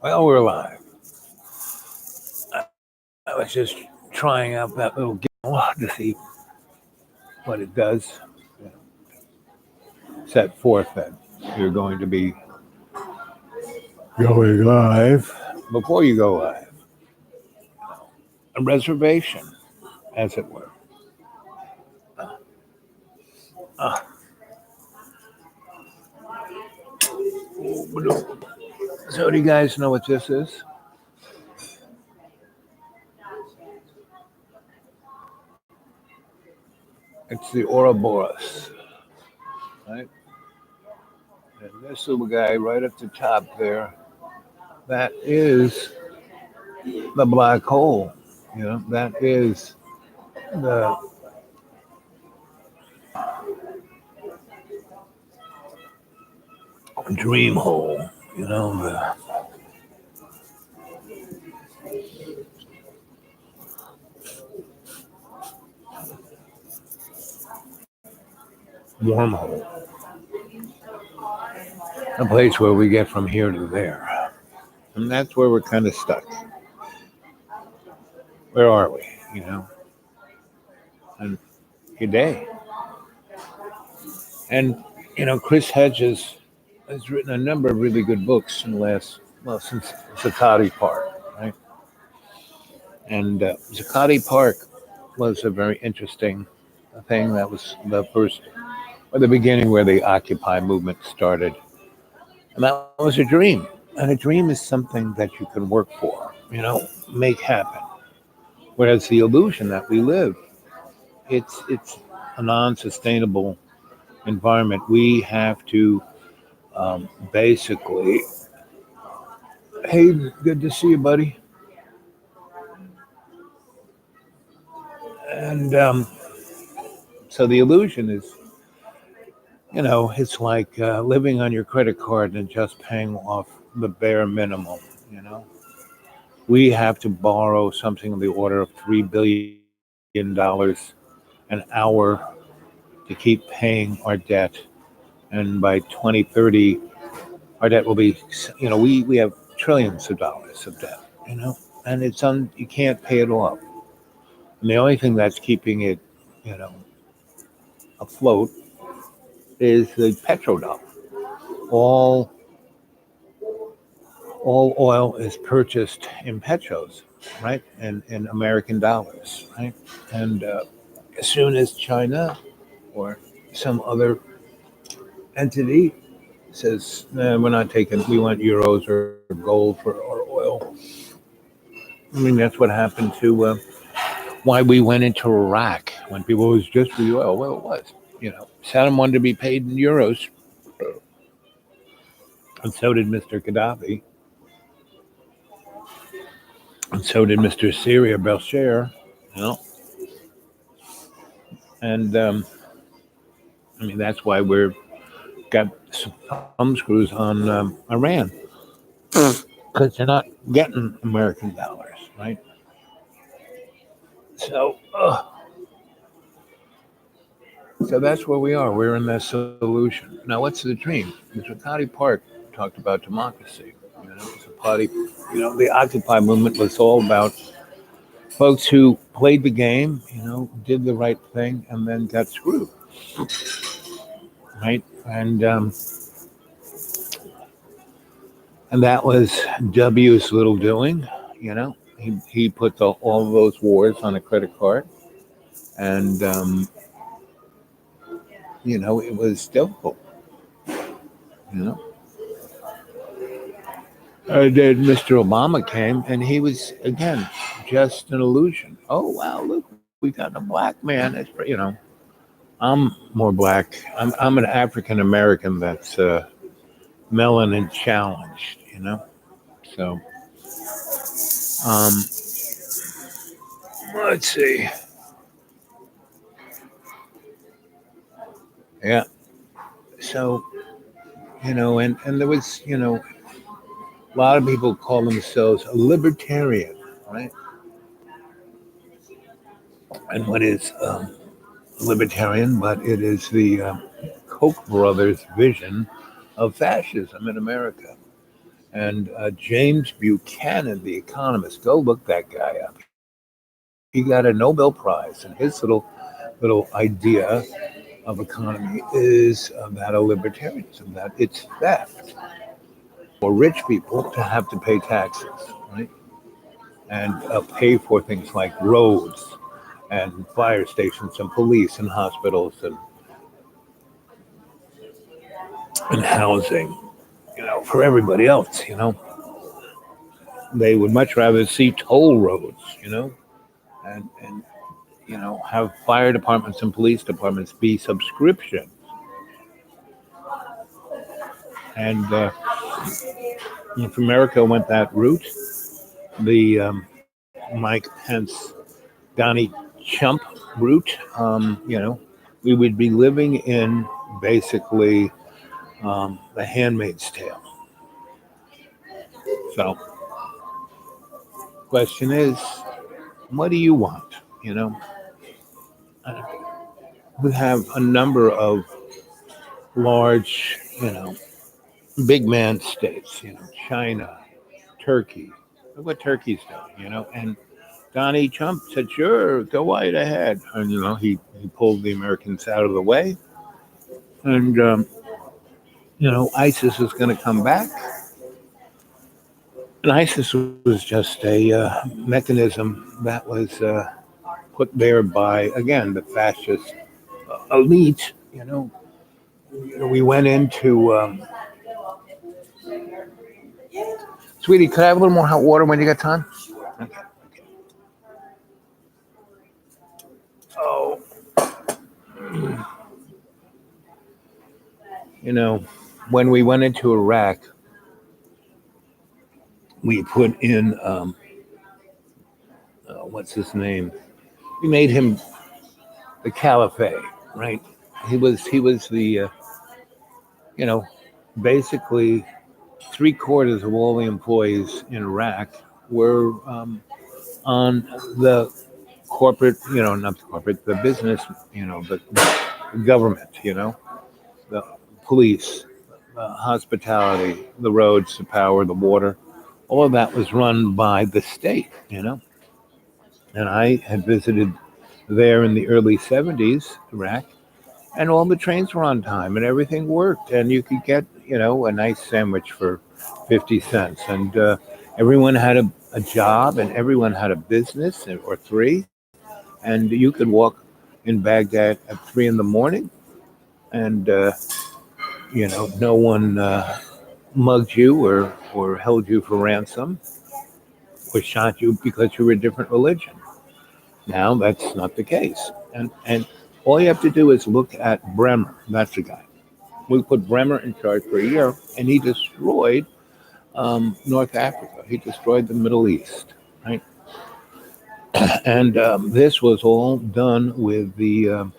Well, we're live. I was just trying out that little gimbal to see what it does. Set forth that you're going to be going live. Before you go live, a reservation, as it were. Uh, so, do you guys know what this is? It's the Ouroboros, right? And this little guy right at the top there, that is the black hole. That is the dream hole. The wormhole, a place where we get from here to there. And that's where we're kind of stuck. Where are we? And good day. And, Chris Hedges has written a number of really good books in the last, well, since Zuccotti Park, right? And Zuccotti Park was a very interesting thing. That was the first, or the beginning where the Occupy movement started. And that was a dream. And a dream is something that you can work for, make happen. Whereas the illusion that we live, it's a non-sustainable environment. We have to basically, hey, good to see you, buddy. And so the illusion is, it's like living on your credit card and just paying off the bare minimum. We have to borrow something in the order of $3 billion an hour to keep paying our debt. And by 2030, our debt will be, we have trillions of dollars of debt, and you can't pay it off. And the only thing that's keeping it, afloat is the petrodollar. All all oil is purchased in petros, right? And in American dollars, right? And as soon as China or some other entity says, we're not taking, we want euros or gold for our oil. I mean, that's what happened to why we went into Iraq when people was just for the oil. Well, it was. Saddam wanted to be paid in euros, and so did Mr. Gaddafi, and so did Mr. Syria Bashir. And I mean, that's why we're got some thumb screws on Iran, because they're not getting American dollars, right? So, so that's where we are. We're in that solution. Now, what's the dream? The Zuccotti Park talked about democracy. It's a party. The Occupy movement was all about folks who played the game, did the right thing, and then got screwed, right? And that was W's little doing. He put all of those wars on a credit card, and it was difficult. And then Mr. Obama came, and he was again just an illusion. Oh wow, look, we got a black man. I'm more black. I'm an African American that's melanin challenged. So um, let's see. Yeah. So and there was a lot of people call themselves a libertarian, right? And what is libertarian? But it is the Koch brothers' vision of fascism in America. And James Buchanan, the economist, go look that guy up. He got a Nobel Prize, and his little idea of economy is that of libertarianism, that it's theft for rich people to have to pay taxes, right? And pay for things like roads and fire stations and police and hospitals and housing, for everybody else, They would much rather see toll roads, and have fire departments and police departments be subscription. And if America went that route, the Mike Pence, Donnie Chump route, we would be living in basically the Handmaid's Tale. So, question is, what do you want? You know, Uh, we have a number of large, big man states. China, Turkey. Look what Turkey's doing. And Donnie Trump said, "Sure, go right ahead," and he pulled the Americans out of the way, and ISIS is going to come back, and ISIS was just a mechanism that was put there by again the fascist elite. We went into sweetie. Could I have a little more hot water when you got time? Okay. Oh, you know, when we went into Iraq, we put in what's his name? We made him the caliphate, right? He was the you know basically 3/4 of all the employees in Iraq were on the corporate, not the corporate, the business, the government, the police, the hospitality, the roads, the power, the water. All of that was run by the state. And I had visited there in the early 70s, Iraq, and all the trains were on time and everything worked. And you could get, a nice sandwich for 50 cents. And everyone had a job and everyone had a business or three. And you could walk in Baghdad at 3 in the morning and, no one mugged you or held you for ransom or shot you because you were a different religion. Now that's not the case. And all you have to do is look at Bremer. That's the guy. We put Bremer in charge for a year, and he destroyed North Africa. He destroyed the Middle East, right? And this was all done with the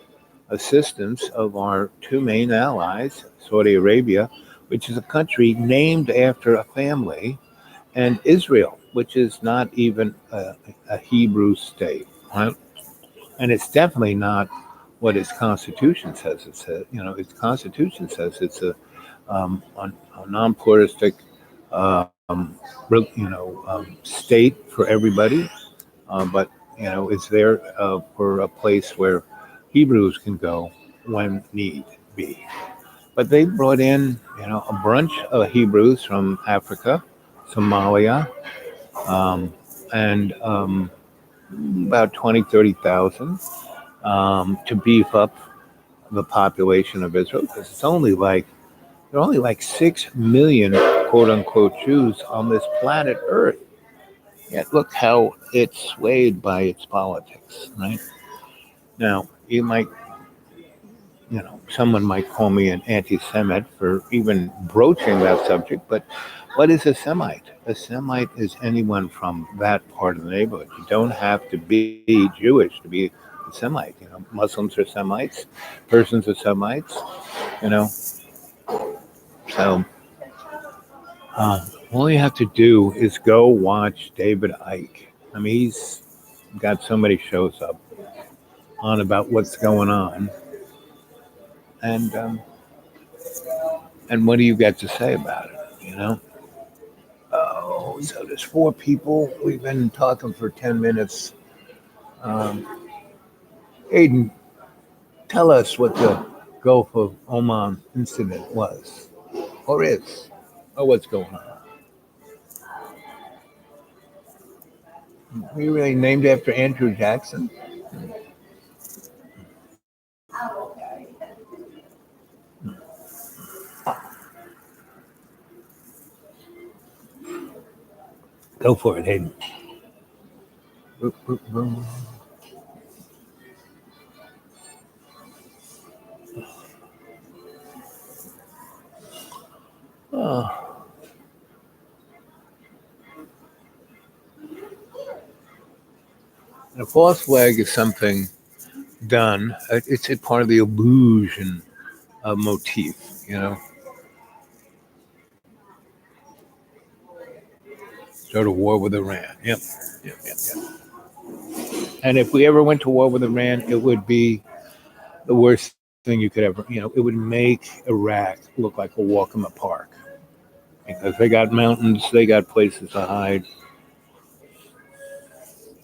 assistance of our two main allies, Saudi Arabia, which is a country named after a family, and Israel, which is not even a Hebrew state, right? And it's definitely not what its constitution says. Its constitution says it's a non-pluralistic, state for everybody, but it's there for a place where Hebrews can go when need be. But they brought in, a bunch of Hebrews from Africa, Somalia, um, and about 20, 30,000 to beef up the population of Israel because there are only like 6 million quote unquote Jews on this planet Earth. Yet look how it's swayed by its politics, right? Now, someone might call me an anti-Semite for even broaching that subject, but what is a Semite? A Semite is anyone from that part of the neighborhood. You don't have to be Jewish to be a Semite. Muslims are Semites, Persians are Semites. You know, so all you have to do is go watch David Icke. I mean, he's got so many shows up on about what's going on, and what do you got to say about it? So there's four people. We've been talking for 10 minutes. Um, Aiden, tell us what the Gulf of Oman incident was, or is, or what's going on. We really named after Andrew Jackson. Go for it, Hayden. Boop, boop, boop. Oh, a false flag is something done. It's a part of the illusion of motif, you know. Go to war with Iran. Yep. Yep. And if we ever went to war with Iran, it would be the worst thing you could ever, it would make Iraq look like a walk in the park because they got mountains, they got places to hide.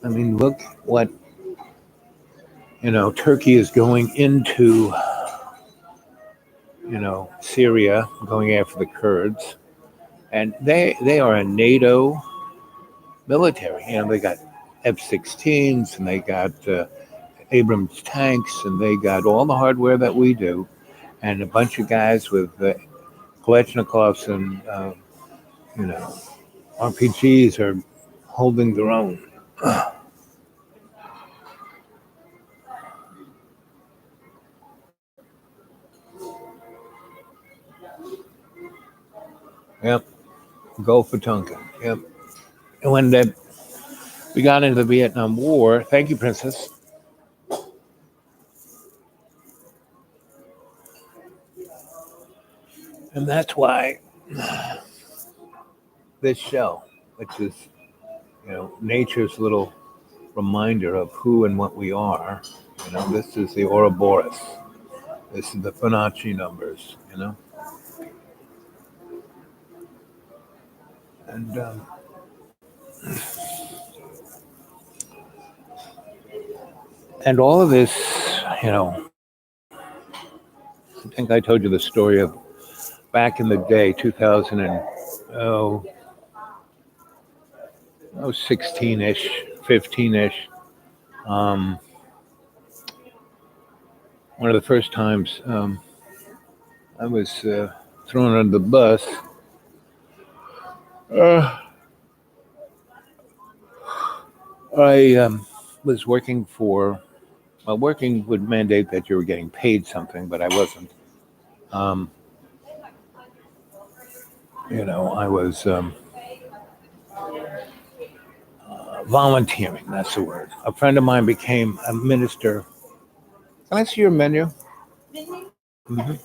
I mean, look what, Turkey is going into, Syria, going after the Kurds. And they are a NATO military. They got F-16s and they got Abrams tanks and they got all the hardware that we do. And a bunch of guys with Kalashnikovs and, RPGs are holding their own. Yep. Gulf of Tonkin. Yep. And when we got into the Vietnam War, thank you, Princess. And that's why this show, which is, nature's little reminder of who and what we are, this is the Ouroboros. This is the Fibonacci numbers. And and all of this, I think I told you the story of back in the day, 2000 and 16-ish, 15-ish. One of the first times I was thrown under the bus. I was working working would mandate that you were getting paid something, but I wasn't. I was volunteering. That's the word. A friend of mine became a minister. Can I see your menu? Mm-hmm.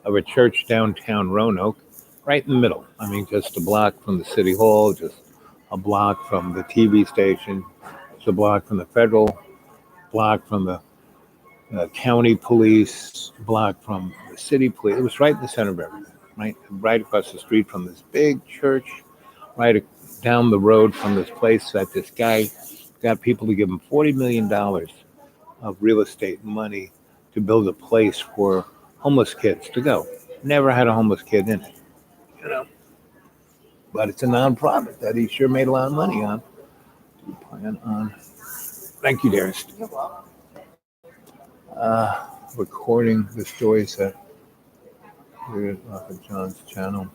Of a church downtown Roanoke, right in the middle. I mean, just a block from the city hall, just a block from the TV station, just a block from the federal, block from the county police, block from the city police. It was right in the center of everything, right across the street from this big church, right down the road from this place that this guy got people to give him $40 million of real estate money to build a place for homeless kids to go. Never had a homeless kid in it. But it's a nonprofit that he sure made a lot of money on. Plan on. Thank you, dearest. Recording the stories that we're off of John's channel.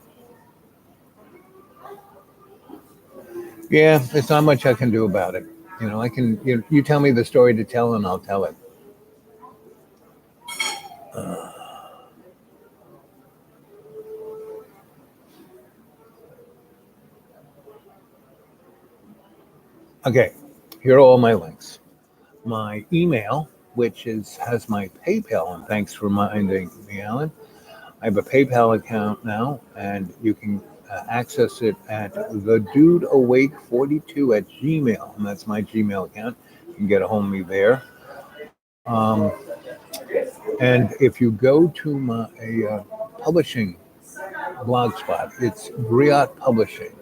Yeah, there's not much I can do about it. I can. You tell me the story to tell, and I'll tell it. Okay, here are all my links. My email, which has my PayPal, and thanks for reminding me, Alan. I have a PayPal account now, and you can access it at thedudeawake42 at Gmail, and that's my Gmail account. You can get a hold of me there. And if you go to my publishing Blogspot. It's Griot Publishing.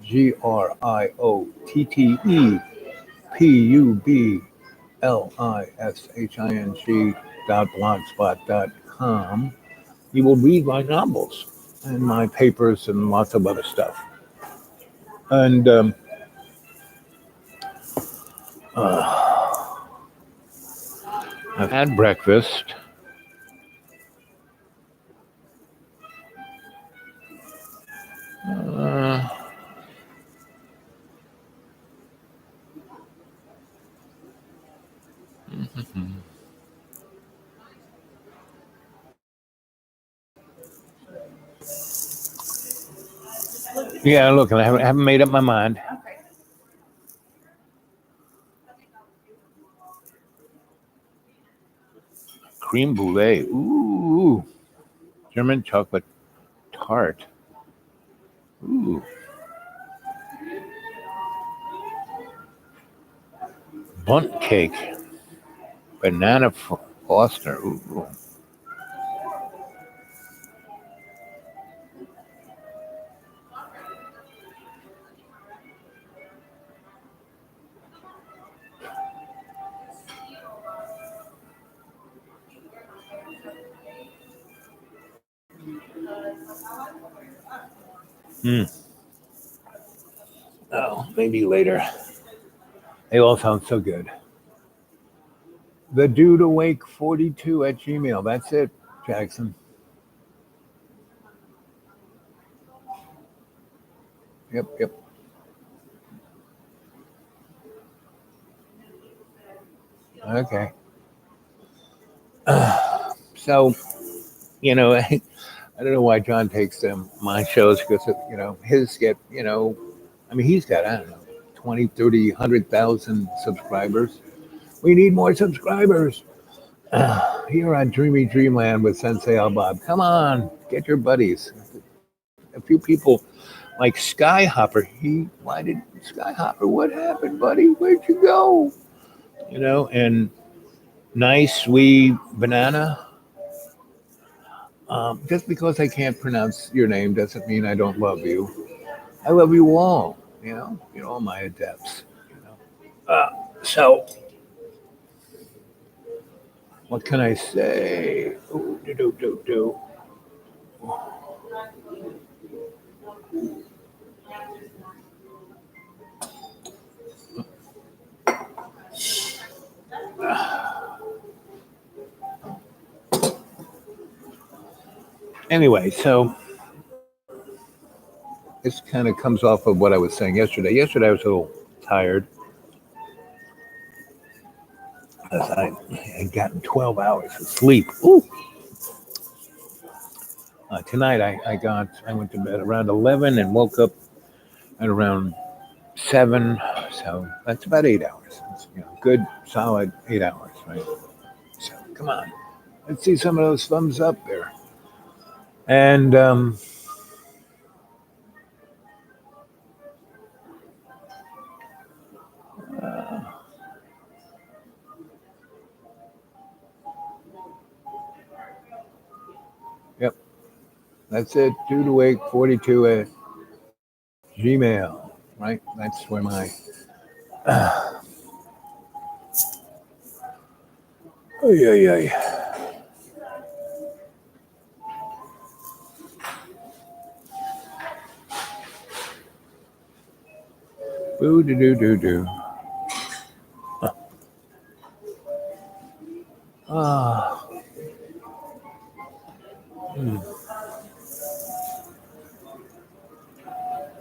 GRIOTTEPUBLISHING.blogspot.com. You will read my novels and my papers and lots of other stuff. And I've had breakfast. Uh, yeah, look, I haven't made up my mind. Cream brulee. Ooh. German chocolate tart. Ooh. Bunt cake. Banana Foster. Ooh. Oh, maybe later. They all sound so good. The Dude Awake 42 at Gmail. That's it, Jackson. Yep. Okay. So, I don't know why John takes my shows because, his get, I mean, he's got, I don't know, 20, 30, 100,000 subscribers. We need more subscribers. Here on Dreamy Dreamland with Sensei Bob. Come on, get your buddies. A few people like Skyhopper. Why did Skyhopper? What happened, buddy? Where'd you go? And Nice Wee Banana. Just because I can't pronounce your name doesn't mean I don't love you. I love you all. You're all my adepts. So, what can I say? Ooh, do. Anyway, so this kind of comes off of what I was saying yesterday. Yesterday, I was a little tired. I had gotten 12 hours of sleep. Ooh. Tonight, I went to bed around 11 and woke up at around 7. So that's about 8 hours. It's, good, solid 8 hours, right? So come on. Let's see some of those thumbs up there. And yep, that's it. Dude Awake 42 at Gmail, right? That's where my. Ay. Boo do. Ah. Hmm.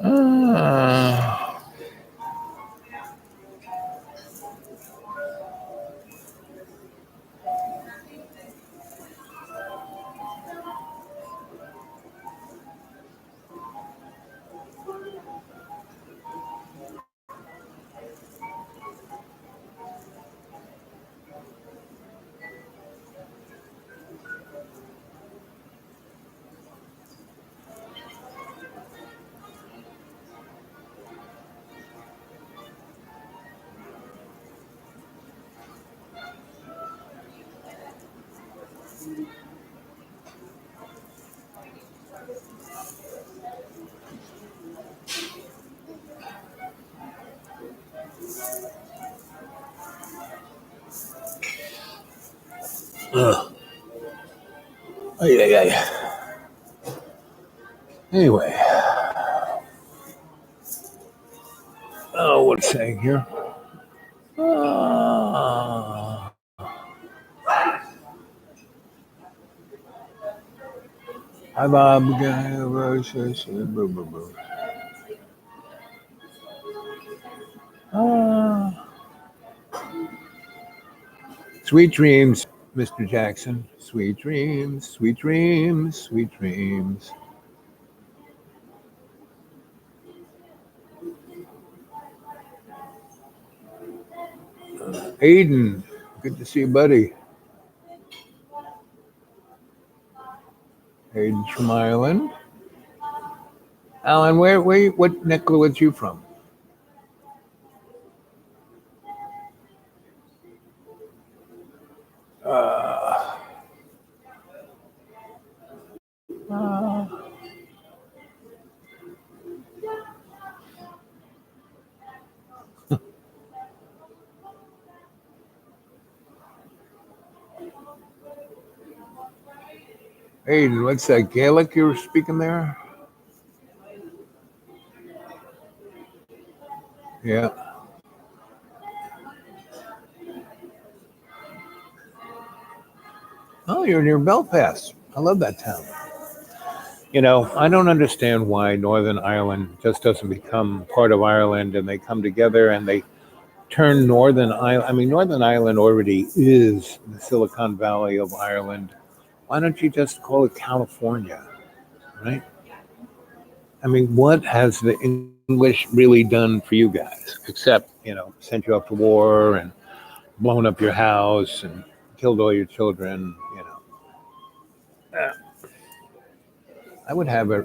Ah. Ugh. Ay, ay, ay. Anyway, what it's saying here? Uh, Hi, Bob. Sweet dreams, Mr. Jackson. Sweet dreams, sweet dreams, sweet dreams. Aiden, good to see you, buddy. Aiden's from Ireland. Alan, what neck of the woods you from? Uh, uh, Aiden, what's that Gaelic you were speaking there? Yeah. Oh, you're near Belfast. I love that town. I don't understand why Northern Ireland just doesn't become part of Ireland and they come together and they turn Northern Ireland. I mean, Northern Ireland already is the Silicon Valley of Ireland. Why don't you just call it California, right? I mean, what has the English really done for you guys except, sent you off to war and blown up your house and killed all your children. Uh, I would have I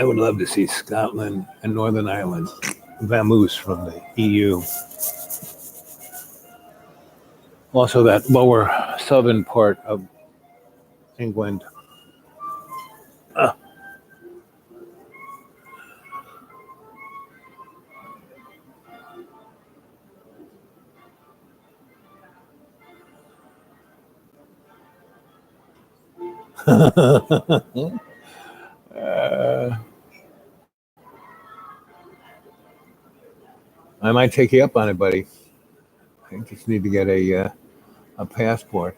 would love to see Scotland and Northern Ireland vamoose from the EU. Also, that lower southern part of England. Uh, uh, I might take you up on it, buddy. I just need to get a passport.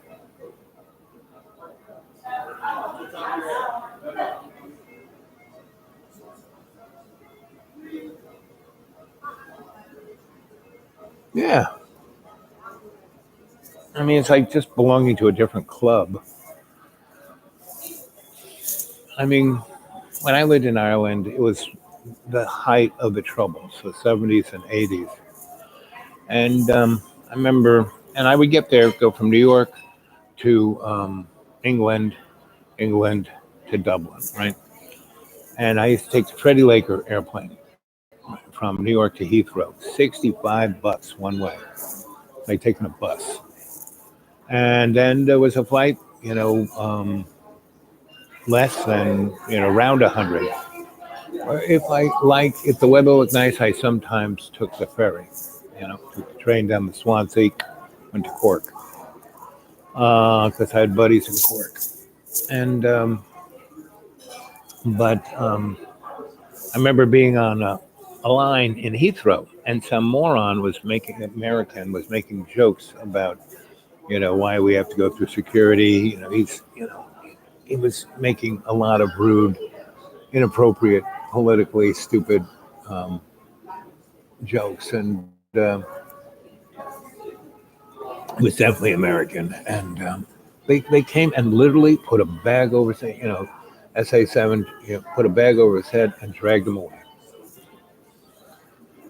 Yeah, I mean it's like just belonging to a different club. I mean, when I lived in Ireland, it was the height of the troubles, the 70s and 80s, and I remember, and I would get there, go from New York to England, England to Dublin, right? And I used to take the Freddie Laker airplane from New York to Heathrow, $65 one way, like taking a bus. And then there was a flight, less than, around 100. Or if the weather looked nice, I sometimes took the ferry, took the train down the Swansea, went to Cork, because I had buddies in Cork. And, but I remember being on a line in Heathrow, and some moron American was making jokes about, why we have to go through security. He was making a lot of rude, inappropriate, politically stupid um, jokes, and it was definitely American. And they came and literally put a bag over his head, SA7, put a bag over his head and dragged him away.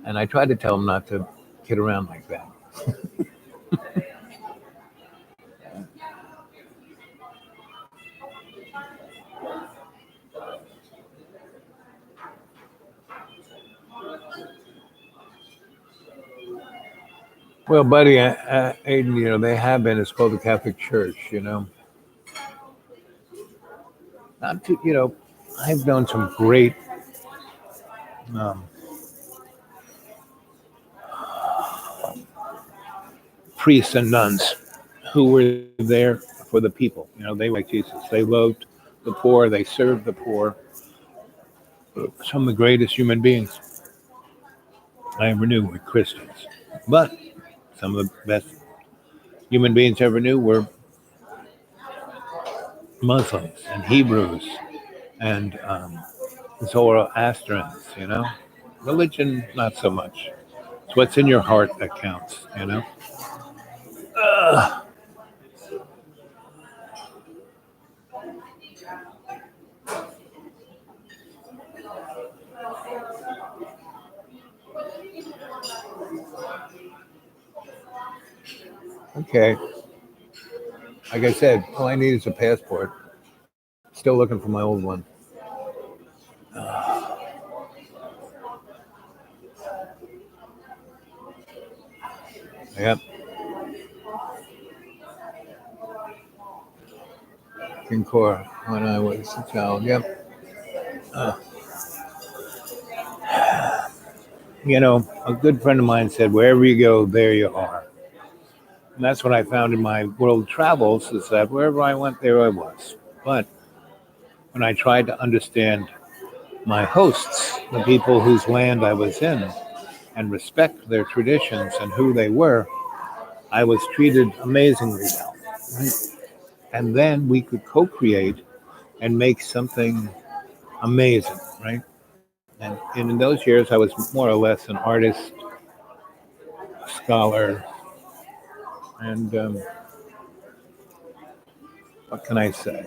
And I tried to tell him not to kid around like that. Well, buddy, Aiden, they have been. It's called the Catholic Church. Not too. I've known some great um, priests and nuns who were there for the people. They were like Jesus. They loved the poor. They served the poor. Some of the greatest human beings I ever knew were Christians. But some of the best human beings I ever knew were Muslims and Hebrews and Zoroastrians. Religion, not so much. It's what's in your heart that counts. Uh, okay. Like I said, all I need is a passport. Still looking for my old one. Uh, yep. Concor when I was a child. Yep. Uh, a good friend of mine said, wherever you go, there you are. And that's what I found in my world travels is that wherever I went, there I was. But when I tried to understand my hosts, the people whose land I was in, and respect their traditions and who they were, I was treated amazingly well. Right? And then we could co-create and make something amazing, right? And in those years, I was more or less an artist, scholar, and what can I say?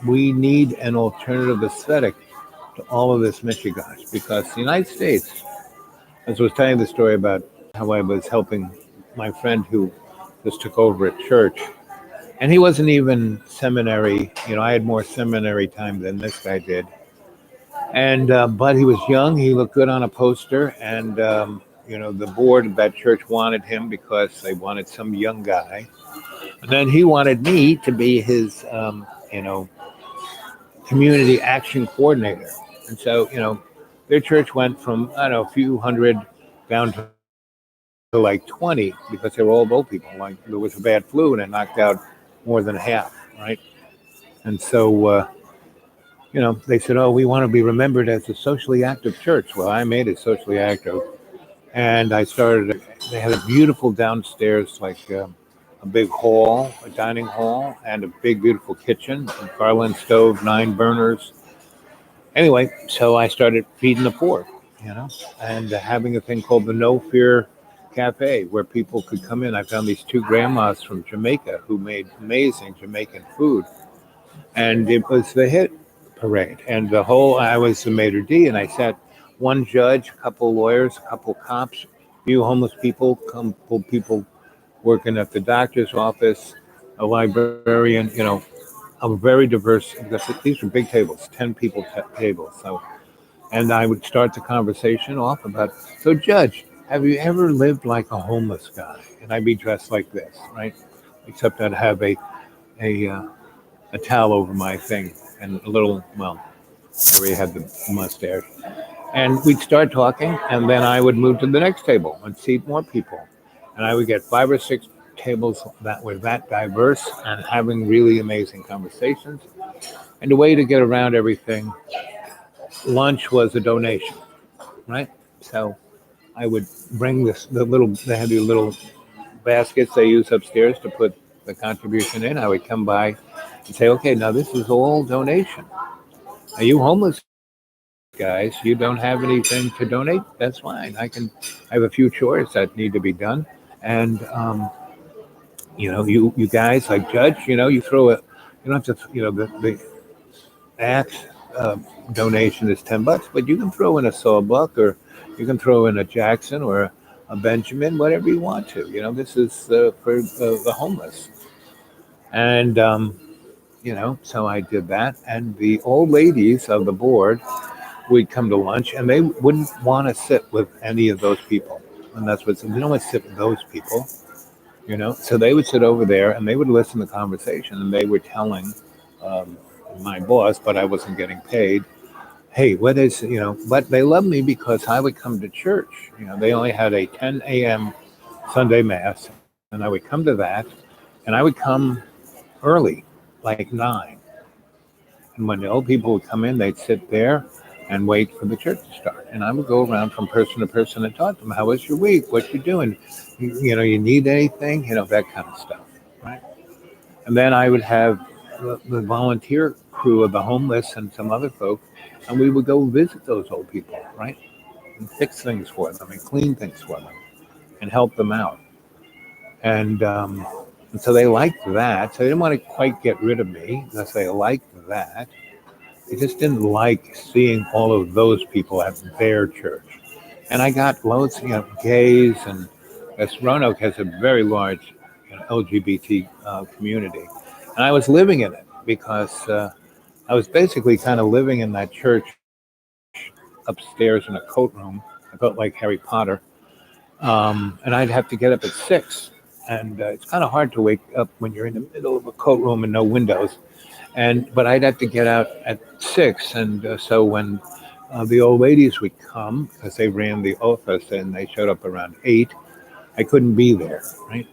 We need an alternative aesthetic to all of this mishigash because the United States, as I was telling the story about how I was helping my friend who just took over at church, and he wasn't even seminary. I had more seminary time than this guy did. And but he was young. He looked good on a poster, and the board of that church wanted him because they wanted some young guy. And then he wanted me to be his, community action coordinator. And so, their church went from I don't know a few hundred down to like 20 because they were all old people. Like there was a bad flu and it knocked out more than half, right? And so. They said, "Oh, we want to be remembered as a socially active church." Well, I made it socially active, and I started. They had a beautiful downstairs, like a big hall, a dining hall, and a big, beautiful kitchen, a garland stove, 9 burners. Anyway, so I started feeding the poor, and having a thing called the No Fear Cafe, where people could come in. I found these 2 grandmas from Jamaica who made amazing Jamaican food, and it was the hit parade. And I was the maitre d', and I sat one judge, a couple lawyers, a couple cops, a few homeless people, couple people working at the doctor's office, a librarian, a very diverse, because these were big tables, 10 people tables. So, and I would start the conversation off about, so judge, have you ever lived like a homeless guy? And I'd be dressed like this, right? Except I'd have a, uh, a towel over my thing and a little, well, where he had the mustache. And we'd start talking, and then I would move to the next table and seat more people. And I would get 5 or 6 tables that were that diverse and having really amazing conversations. And the way to get around everything, lunch was a donation, right? So I would bring they had these little baskets they use upstairs to put the contribution in. I would come by and say, okay, now this is all donation. Are you homeless guys? You don't have anything to donate? That's fine. I have a few chores that need to be done. And, you guys, like Judge, you throw you don't have to, the axe donation is $10, but you can throw in a Sawbuck or you can throw in a Jackson or a Benjamin, whatever you want to. This is for the homeless. And, so I did that. And the old ladies of the board would come to lunch and they wouldn't want to sit with any of those people. And that's what they don't want to sit with those people, So they would sit over there and they would listen to the conversation and they were telling um, my boss, but I wasn't getting paid. Hey, what is, but they loved me because I would come to church. They only had a 10 a.m. Sunday Mass, and I would come to that, and I would come early, like 9. And when the old people would come in, they'd sit there and wait for the church to start. And I would go around from person to person and talk to them. How was your week? What you doing? You need anything? That kind of stuff, right? And then I would have the volunteer crew of the homeless and some other folk, and we would go visit those old people, right? And fix things for them and clean things for them and help them out. And so they liked that. So they didn't want to quite get rid of me because they liked that. They just didn't like seeing all of those people at their church. And I got loads, gays, and Roanoke has a very large LGBT community. And I was living in it because I was basically kind of living in that church upstairs in a coat room. I felt like Harry Potter. And I'd have to get up at 6. And it's kind of hard to wake up when you're in the middle of a coat room and no windows. But I'd have to get out at 6. And so when the old ladies would come, because they ran the office and they showed up around 8, I couldn't be there, right?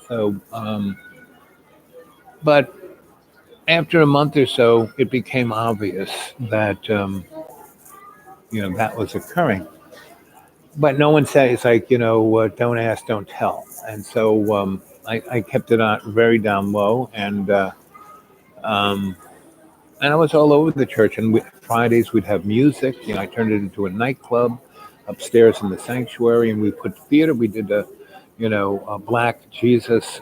So, but after a month or so, it became obvious that, that was occurring. But no one said, it's like, don't ask, don't tell. And so I kept it on very down low. And I was all over the church. And Fridays we'd have music. I turned it into a nightclub upstairs in the sanctuary. And we put theater. We did a Black Jesus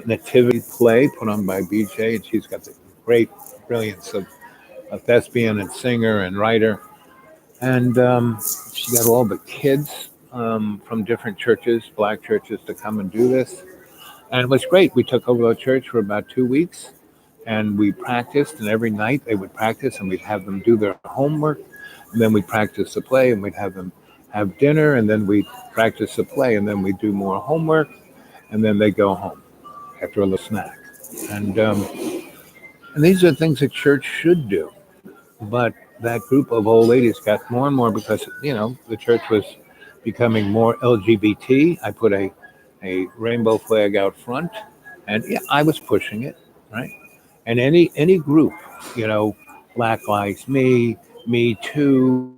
nativity play put on by BJ. And she's got the great brilliance of a thespian and singer and writer. And she got all the kids from different churches, Black churches, to come and do this. And it was great. We took over the church for about 2 weeks, and we practiced. And every night they would practice, and we'd have them do their homework. And then we'd practice the play, and we'd have them have dinner. And then we'd practice the play, and then we'd do more homework. And then they'd go home after a little snack. And these are things that church should do. But that group of old ladies got more and more because, the church was becoming more LGBT. I put a rainbow flag out front, and I was pushing it, right? And any group, Black Lives Me Too,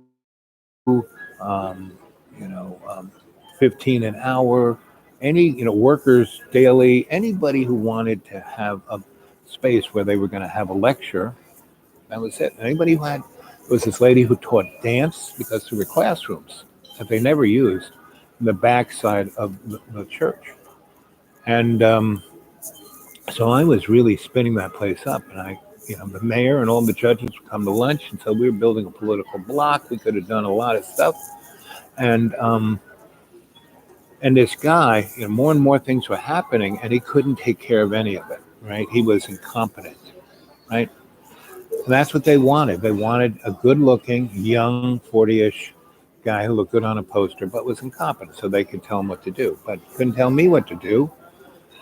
15 an hour, any, workers daily, anybody who wanted to have a space where they were going to have a lecture, that was it. Anybody who had, there was this lady who taught dance because there were classrooms that they never used in the backside of the church. And so I was really spinning that place up. And the mayor and all the judges would come to lunch. And so we were building a political bloc. We could have done a lot of stuff. And this guy, more and more things were happening, and he couldn't take care of any of it, right? He was incompetent, right? And that's what they wanted. They wanted a good-looking, young, 40-ish guy who looked good on a poster, but was incompetent, so they could tell him what to do, but couldn't tell me what to do.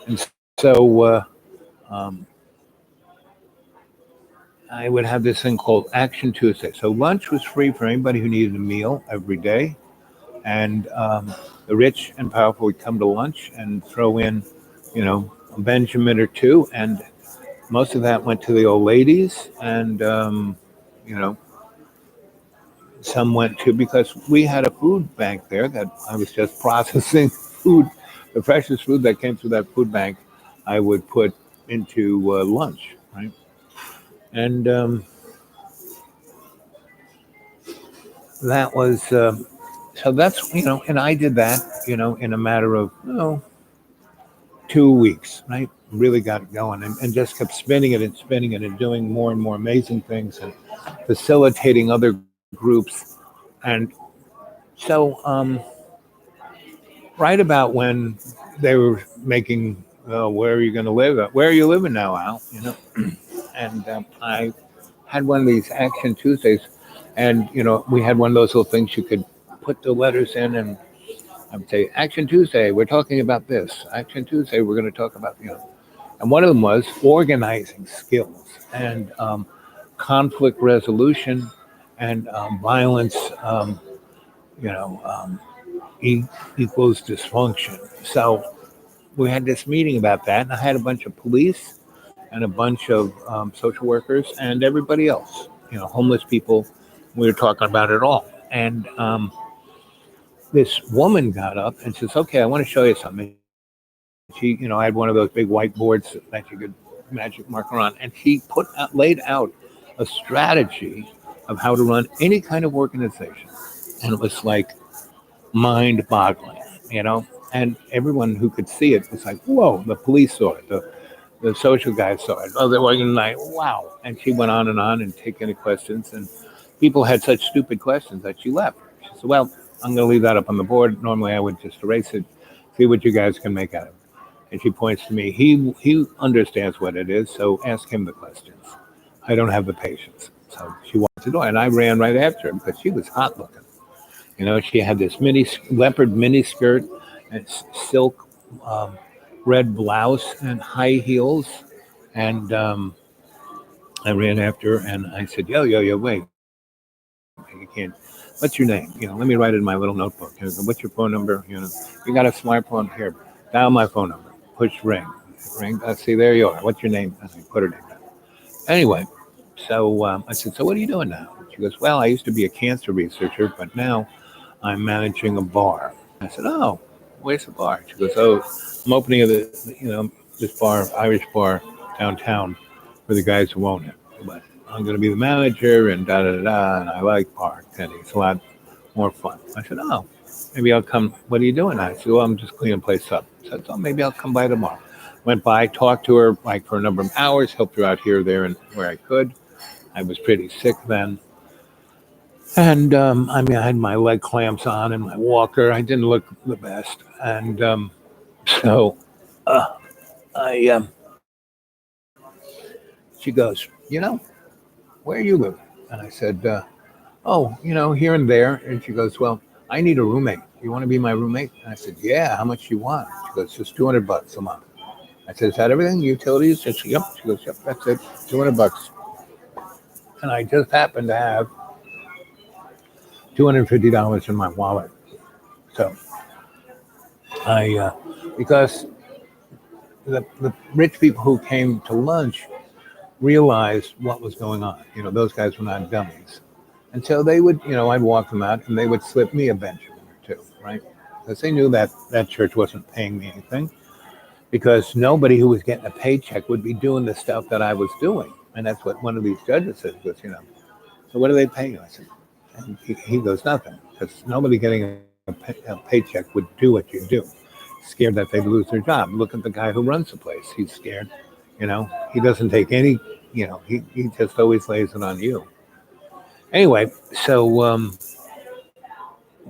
And so I would have this thing called Action Tuesday. So lunch was free for anybody who needed a meal every day. And the rich and powerful would come to lunch and throw in, a Benjamin or two. And most of that went to the old ladies. And, some went to, because we had a food bank there that I was just processing food. The freshest food that came through that food bank, I would put into lunch, right? And that was... So that's, and I did that, in a matter of, 2 weeks, right? Really got it going and just kept spinning it and doing more and more amazing things and facilitating other groups. And so right about when they were making, where are you going to live? Where are you living now, Al? And I had one of these Action Tuesdays, and, we had one of those little things you could put the letters in, and I would say, Action Tuesday, we're talking about this. Action Tuesday, we're going to talk about, And one of them was organizing skills and conflict resolution and violence, equals dysfunction. So we had this meeting about that, and I had a bunch of police and a bunch of social workers and everybody else, homeless people. We were talking about it all. And this woman got up and says, "Okay, I want to show you something." She, I had one of those big whiteboards that you could magic marker on, and she laid out a strategy of how to run any kind of organization, and it was like mind-boggling, And everyone who could see it was like, "Whoa!" The police saw it, the social guys saw it. Oh, they were like, "Wow!" And she went on and take any questions, and people had such stupid questions that she left. She said, "Well, I'm going to leave that up on the board. Normally, I would just erase it, see what you guys can make out of it." And she points to me. He understands what it is, so ask him the questions. I don't have the patience. So she walked the door, and I ran right after her because she was hot looking. She had this leopard mini skirt and silk red blouse and high heels. And I ran after her, and I said, yo, wait. You can't. What's your name? Let me write it in my little notebook. What's your phone number? You got a smartphone here. Dial my phone number. Push ring. Ring. See, there you are. What's your name? I put her name down. Anyway, so I said, so what are you doing now? She goes, well, I used to be a cancer researcher, but now I'm managing a bar. I said, oh, where's the bar? She goes, oh, I'm opening this bar, Irish bar downtown for the guys who own it. But I'm going to be the manager and da-da-da-da, and I like bartending. It's a lot more fun. I said, oh, maybe I'll come. What are you doing? I said, well, I'm just cleaning the place up. I said, oh, maybe I'll come by tomorrow. Went by, talked to her like for a number of hours, helped her out here, there, and where I could. I was pretty sick then. And I had my leg clamps on and my walker. I didn't look the best. And so she goes, where you live? And I said, oh, here and there. And she goes, well, I need a roommate. You want to be my roommate? And I said, yeah, how much do you want? She goes, just $200 a month. I said, is that everything? Utilities? She said, yep. She goes, yep, that's it. $200. And I just happened to have $250 in my wallet. So because the rich people who came to lunch realized what was going on. Those guys were not dummies. And so they would, I'd walk them out and they would slip me a Benjamin or two, right? Because they knew that that church wasn't paying me anything, because nobody who was getting a paycheck would be doing the stuff that I was doing. And that's what one of these judges said, goes, so what are they paying you? I said, and he goes, nothing, because nobody getting a paycheck would do what you do. Scared that they'd lose their job. Look at the guy who runs the place. He's scared. He doesn't take any, he just always lays it on you. Anyway, so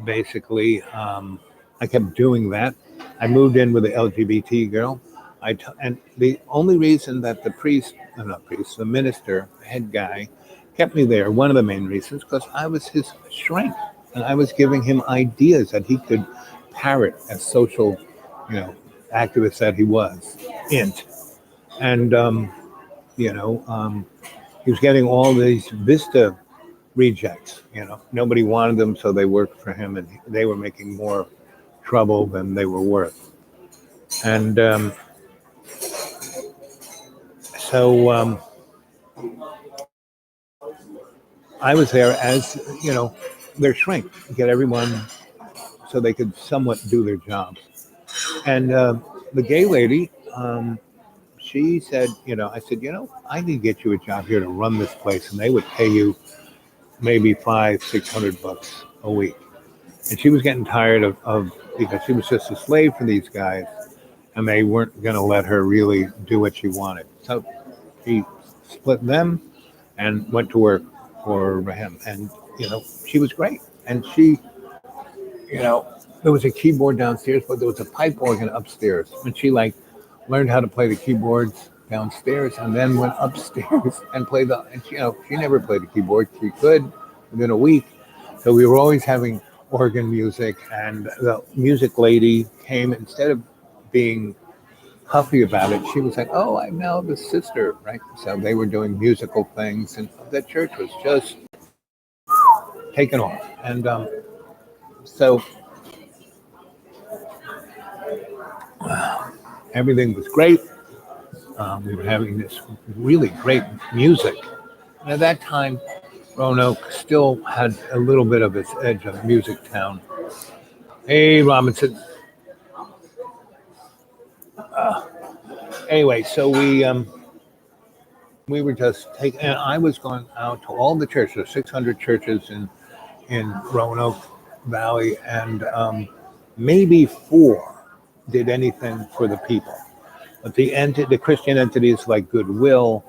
basically, I kept doing that. I moved in with the LGBT girl. And the only reason that the minister, head guy, kept me there, one of the main reasons, because I was his shrink. And I was giving him ideas that he could parrot as social, activist that he was, int. And, he was getting all these Vista rejects. Nobody wanted them, so they worked for him, and they were making more trouble than they were worth. And so I was there as, their shrink, get everyone so they could somewhat do their jobs. And the gay lady, she said, I said, I could get you a job here to run this place, and they would pay you maybe $500-600 a week. And she was getting tired of because she was just a slave for these guys, and they weren't going to let her really do what she wanted. So she split them and went to work for him. And, she was great. And she, there was a keyboard downstairs, but there was a pipe organ upstairs. And she learned how to play the keyboards downstairs and then went upstairs and played and she never played the keyboard. She could within a week. So we were always having organ music, and the music lady came, instead of being huffy about it, she was like, oh, I'm now the sister, right? So they were doing musical things, and the church was just taken off. And so Everything was great. We were having this really great music. And at that time, Roanoke still had a little bit of its edge of music town. Hey, Robinson. Anyway, so we were just taking, and I was going out to all the churches, 600 churches in Roanoke Valley, and maybe four did anything for the people. But the Christian entities like Goodwill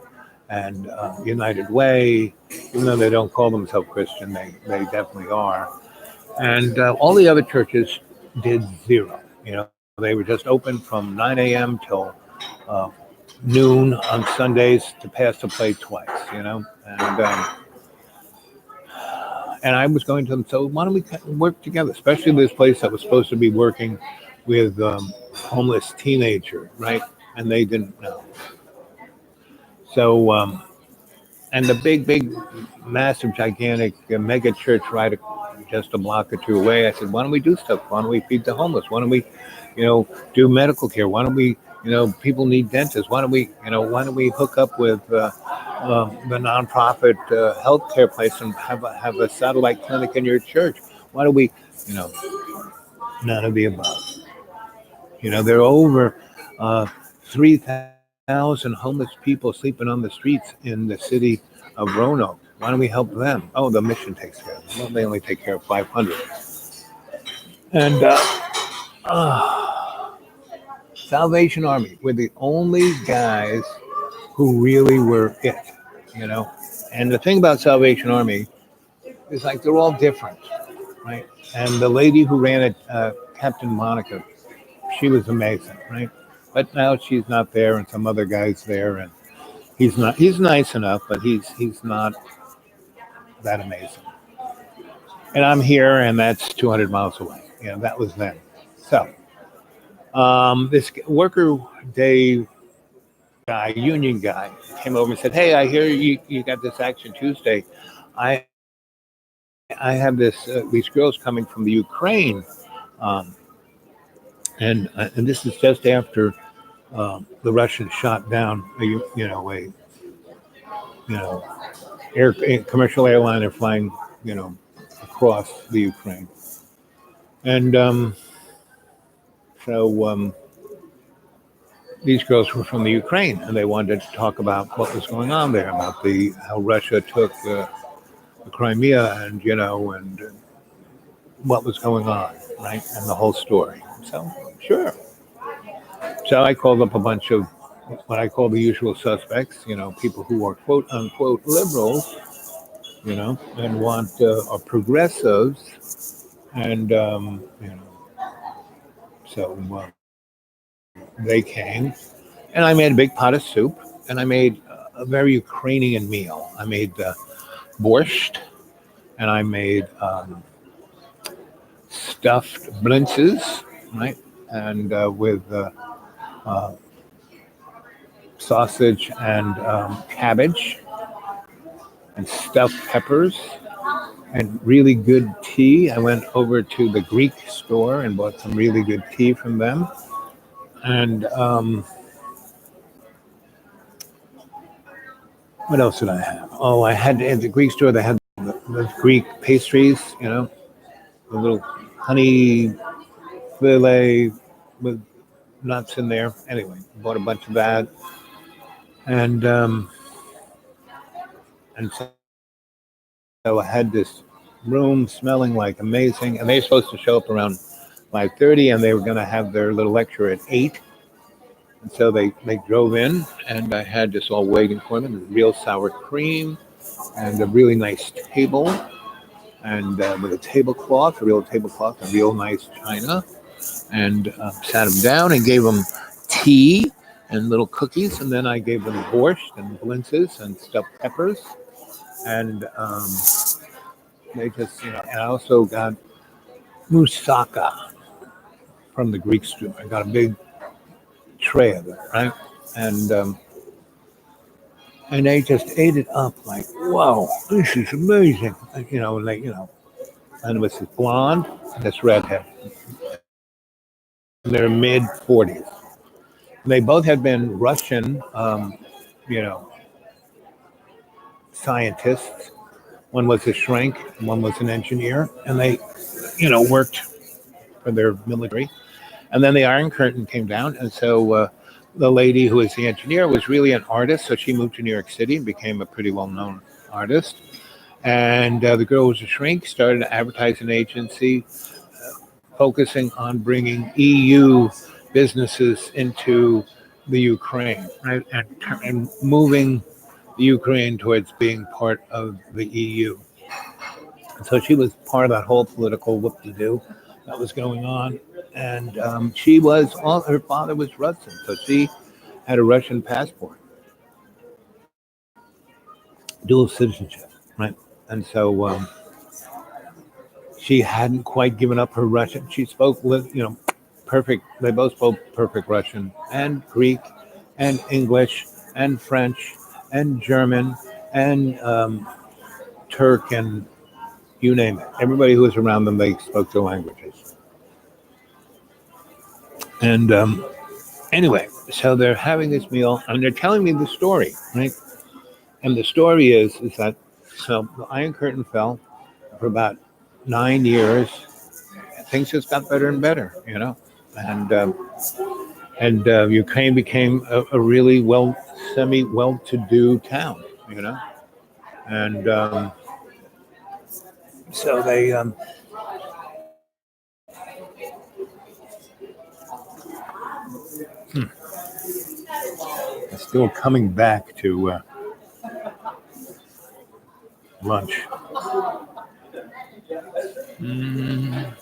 and United Way, even though they don't call themselves Christian, they definitely are. And all the other churches did zero. They were just open from 9 a.m. till uh, noon on Sundays to pass the plate twice. And I was going to them. So why don't we work together? Especially this place that was supposed to be working with homeless teenagers, right? And they didn't know. So and the big, massive, gigantic mega church just a block or two away. I said, why don't we do stuff? Why don't we feed the homeless? Why don't we, do medical care? Why don't we, people need dentists? Why don't we hook up with the nonprofit healthcare place and have a satellite clinic in your church? Why don't we, you know, none of the above? There are over 3,000 homeless people sleeping on the streets in the city of Roanoke. Why don't we help them? Oh, the mission takes care of them. Well, they only take care of 500. And Salvation Army were the only guys who really were it, you know. And the thing about Salvation Army is like they're all different, right? And the lady who ran it, Captain Monica, she was amazing, right? But now she's not there, and some other guy's there, and he's not. He's nice enough, but he's not that amazing. And I'm here, and that's 200 miles away. That was then. So this worker day guy, union guy, came over and said, "Hey, I hear you got this Action Tuesday. I I have these girls coming from the Ukraine, um, and this is just after the Russians shot down a you know a commercial airliner flying across the Ukraine, and so these girls were from the Ukraine, and they wanted to talk about what was going on there, about the how Russia took the Crimea, and what was going on, right, and the whole story. So sure. So I called up a bunch of what I call the usual suspects, people who are quote unquote liberals, and want are progressives, and so they came, and I made a big pot of soup, and I made a very Ukrainian meal. I made borscht, and I made stuffed blintzes, right, and with uh, sausage and cabbage and stuffed peppers and really good tea. I went over to the Greek store and bought some really good tea from them. And what else did I have? Oh, I had at the Greek store. They had the Greek pastries, the little honey fillet with nuts in there. Anyway, bought a bunch of that, and so I had this room smelling like amazing, and they were supposed to show up around 5:30, and they were going to have their little lecture at 8. And so they drove in, and I had this all waiting for them, real sour cream, and a really nice table, and with a real tablecloth, and real nice china, and sat them down and gave them tea and little cookies, and then I gave them borscht and blintzes and stuffed peppers, and they just, and I also got moussaka from the Greek store. I got a big tray of it, right? And they just ate it up like, wow, this is amazing. And it was this blonde and this redhead. in their mid 40s. They both had been Russian, you know, scientists. One was a shrink, one was an engineer, and they, worked for their military. And then the Iron Curtain came down, and so the lady who was the engineer was really an artist. So she moved to New York City and became a pretty well-known artist. And the girl who was a shrink started an advertising agency focusing on bringing EU businesses into the Ukraine, right, and moving the Ukraine towards being part of the EU. So she was part of that whole political whoop-de-doo that was going on. And she was, all her father was Russian, so she had a Russian passport, dual citizenship, right? And so she hadn't quite given up her Russian. She spoke, perfect. They both spoke perfect Russian and Greek and English and French and German and Turk and you name it. Everybody who was around them, they spoke the languages. And anyway, so they're having this meal and they're telling me the story, right? And the story is that so the Iron Curtain fell for about 9 years. Things just got better and better, and Ukraine became a really semi-well-to-do town, and so they are still coming back to lunch. Mm.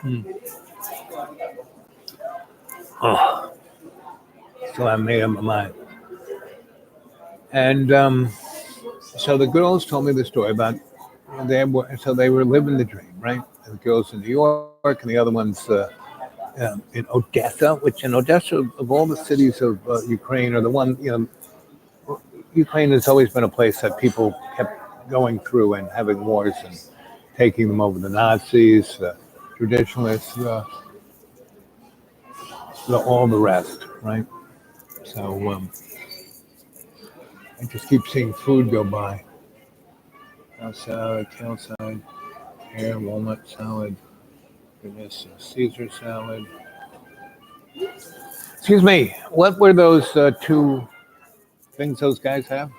Mm. Oh, so I made up my mind. And so the girls told me the story about they were living the dream, right? And the girls in New York and the other ones in Odessa, which in Odessa of all the cities of Ukraine are the one, Ukraine has always been a place that people kept going through and having wars and taking them over the Nazis, the traditionalists, all the rest, right? So I just keep seeing food go by. Salad, kale salad, pear, walnut salad, goodness, Caesar salad. Excuse me, what were those two things those guys have?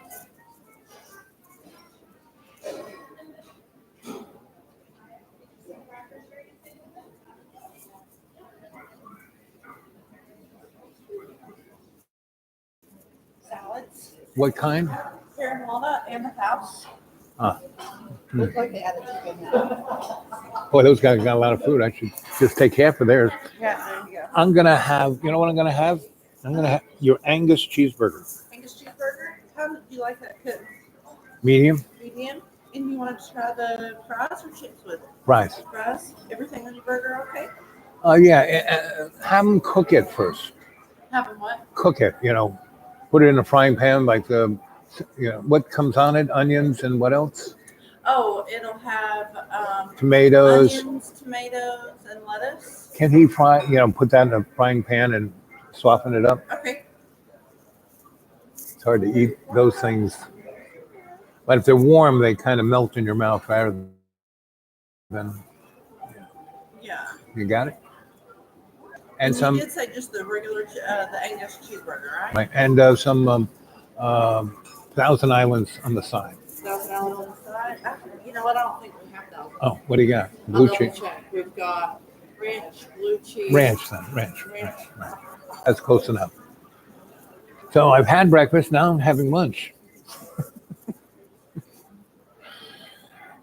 Salads. What kind? Pear and walnut and the house. Ah. Looks like they had a chicken. Boy, those guys got a lot of food. I should just take half of theirs. Yeah, there you go. I'm gonna have, you know what I'm gonna have? I'm gonna have your Angus cheeseburger. Angus cheeseburger. How did you like that cooked? Medium? Medium. And you want to try the fries or chips with it? Fries. Fries. Everything on your burger okay? Yeah, have them cook it first. Have them what? Cook it, put it in a frying pan like what comes on it? Onions and what else? Oh, it'll have Tomatoes. onions, tomatoes, and lettuce. Can he put that in a frying pan and soften it up? Okay. It's hard to eat those things. But if they're warm, they kind of melt in your mouth rather than. Yeah. You got it? And you some. did say just the regular, the Angus cheeseburger, right? Right. And some Thousand Islands on the side. Thousand Island on the side. You know what? I don't think we have those. Oh, what do you got? Blue I'll cheese. check. We've got ranch, blue cheese. Ranch, then. Ranch. Right. That's close enough. So I've had breakfast. Now I'm having lunch.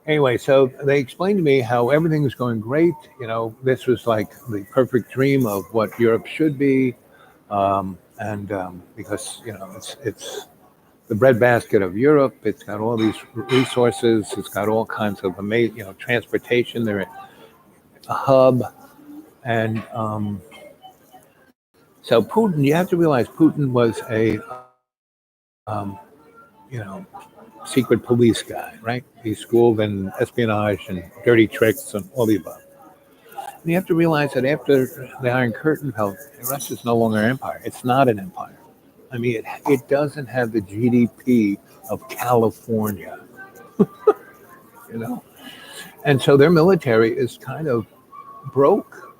Anyway, so they explained to me how everything was going great. This was like the perfect dream of what Europe should be. And because, it's the breadbasket of Europe. It's got all these resources. It's got all kinds of amazing, transportation. They're a hub, and so Putin. You have to realize Putin was a you know secret police guy, right? He's schooled in espionage and dirty tricks and all the above. And you have to realize that after the Iron Curtain fell, Russia's no longer an empire. It's not an empire. I mean, it doesn't have the GDP of California, you know? And so their military is kind of broke.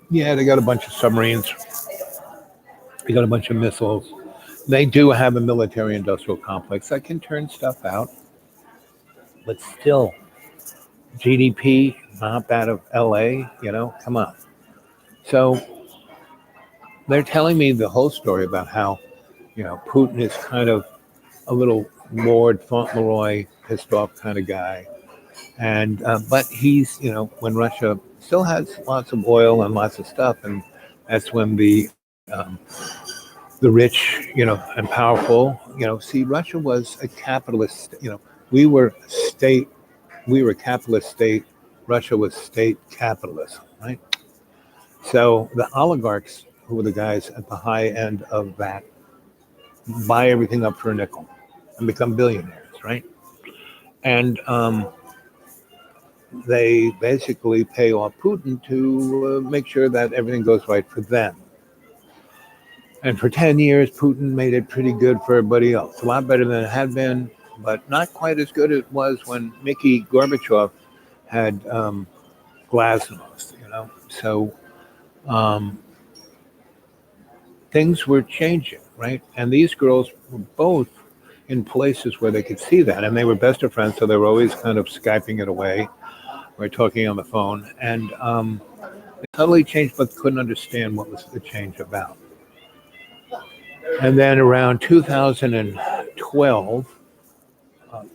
Yeah, they got a bunch of submarines, they got a bunch of missiles. They do have a military industrial complex that can turn stuff out, but still, GDP, not that of LA, come on. So they're telling me the whole story about how, Putin is kind of a little Lord Fauntleroy, pissed off kind of guy. And, but he's, when Russia still has lots of oil and lots of stuff, and that's when the rich, and powerful, see, Russia was a capitalist, we were state, we were a capitalist state, Russia was state capitalism, right? So the oligarchs, who were the guys at the high end of that, buy everything up for a nickel and become billionaires, right? And they basically pay off Putin to make sure that everything goes right for them. And for 10 years, Putin made it pretty good for everybody else. A lot better than it had been, but not quite as good as it was when Mickey Gorbachev had glasnost, So things were changing, right? And these girls were both in places where they could see that. And they were best of friends, so they were always kind of Skyping it away or talking on the phone. And they totally changed, but couldn't understand what was the change about. And then around 2012,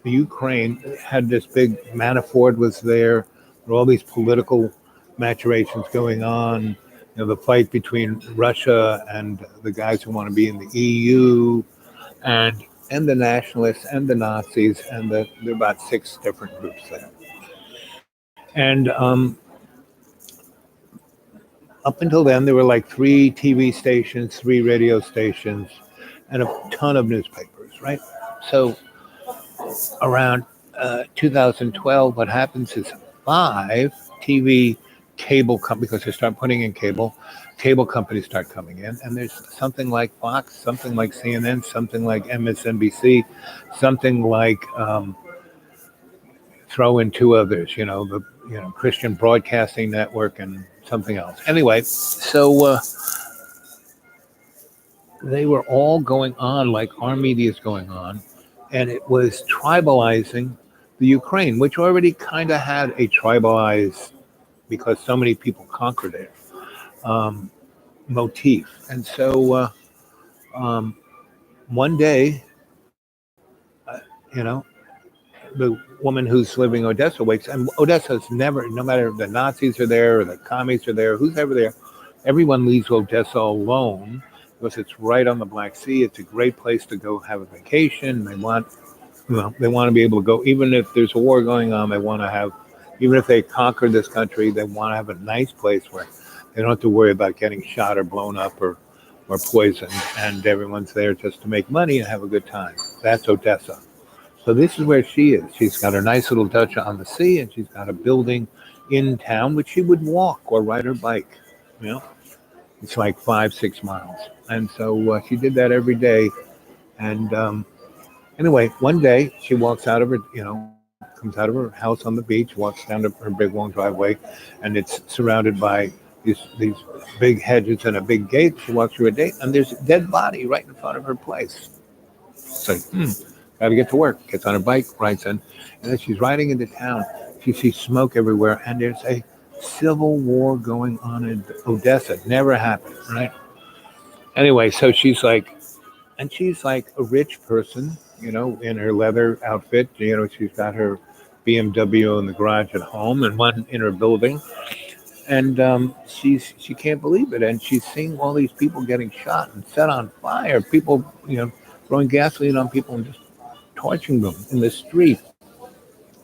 the Ukraine had this big, Manafort was there all these political maturations going on, the fight between Russia and the guys who want to be in the EU, and the nationalists and the Nazis, and there are about 6 different groups there. And up until then, there were like 3 TV stations, 3 radio stations, and a ton of newspapers, right? So around 2012, what happens is 5 TV cable companies, because they start putting in cable companies start coming in, and there's something like Fox, something like CNN, something like MSNBC, something like throw in 2 others, the Christian Broadcasting Network and something else. Anyway, so they were all going on like our media is going on, and it was tribalizing the Ukraine, which already kind of had a tribalized, because so many people conquered it, motif. And so one day, the woman who's living in Odessa wakes, and Odessa's never, no matter if the Nazis are there or the commies are there, who's ever there, everyone leaves Odessa alone because it's right on the Black Sea. It's a great place to go have a vacation. They want to be able to go, even if there's a war going on, they want to have, even if they conquer this country, they want to have a nice place where they don't have to worry about getting shot or blown up or poisoned, and everyone's there just to make money and have a good time. That's Odessa. So this is where she is. She's got her nice little dacha on the sea, and she's got a building in town, which she would walk or ride her bike. It's like 5-6 miles. And so she did that every day. And anyway, one day she walks out of her, comes out of her house on the beach, walks down to her big long driveway, and it's surrounded by these big hedges and a big gate. She walks through a gate, and there's a dead body right in front of her place. It's like, got to get to work. Gets on her bike, rides in, and as she's riding into town, she sees smoke everywhere, and there's a civil war going on in Odessa. Never happened, right? Anyway, so she's like a rich person, in her leather outfit. She's got her BMW in the garage at home and one in her building, and she can't believe it, and she's seeing all these people getting shot and set on fire. People, throwing gasoline on people and just torching them in the street.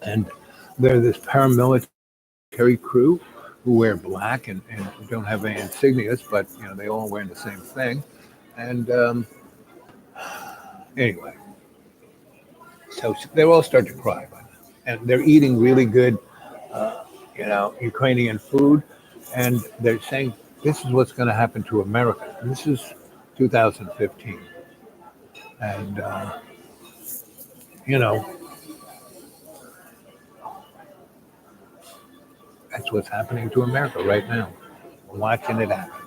And they're this paramilitary crew who wear black and don't have any insignias, but they all wear the same thing. And anyway, so they all start to cry by now. And they're eating really good, Ukrainian food, and they're saying this is what's going to happen to America. And this is 2015, and you know that's what's happening to America right now. We're watching it happen,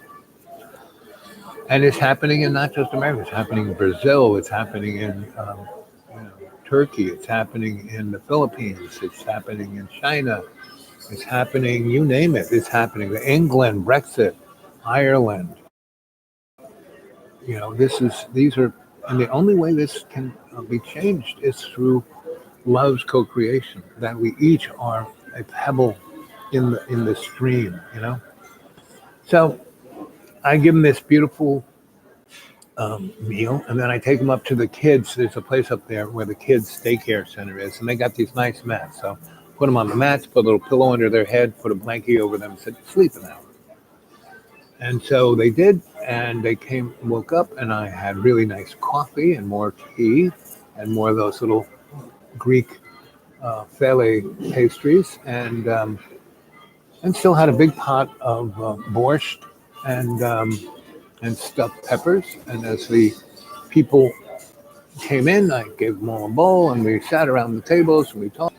and it's happening in not just America. It's happening in Brazil. It's happening in Turkey. It's happening in the Philippines. It's happening in China. It's happening. You name it. It's happening. England, Brexit, Ireland. These are, and the only way this can be changed is through love's co-creation. That we each are a pebble in the stream. So I give them this beautiful meal, and then I take them up to the kids. There's a place up there where the kids' daycare center is, and they got these nice mats. So put them on the mats, put a little pillow under their head, put a blanket over them, and said, "Sleep an hour." And so they did, and they woke up, and I had really nice coffee and more tea and more of those little Greek fele pastries, and still had a big pot of borscht and stuffed peppers. And as the people came in, I gave them all a bowl, and we sat around the tables and we talked.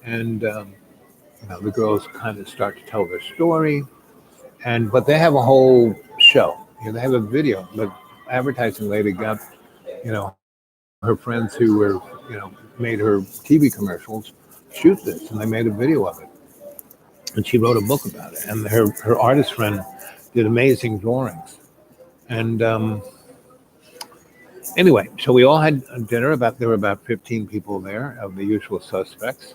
And the girls kind of start to tell their story, but they have a whole show. They have a video. The advertising lady got her friends who were made her TV commercials shoot this, and they made a video of it. And she wrote a book about it. And her artist friend did amazing drawings. And anyway, so we all had dinner. There were about 15 people there of the usual suspects,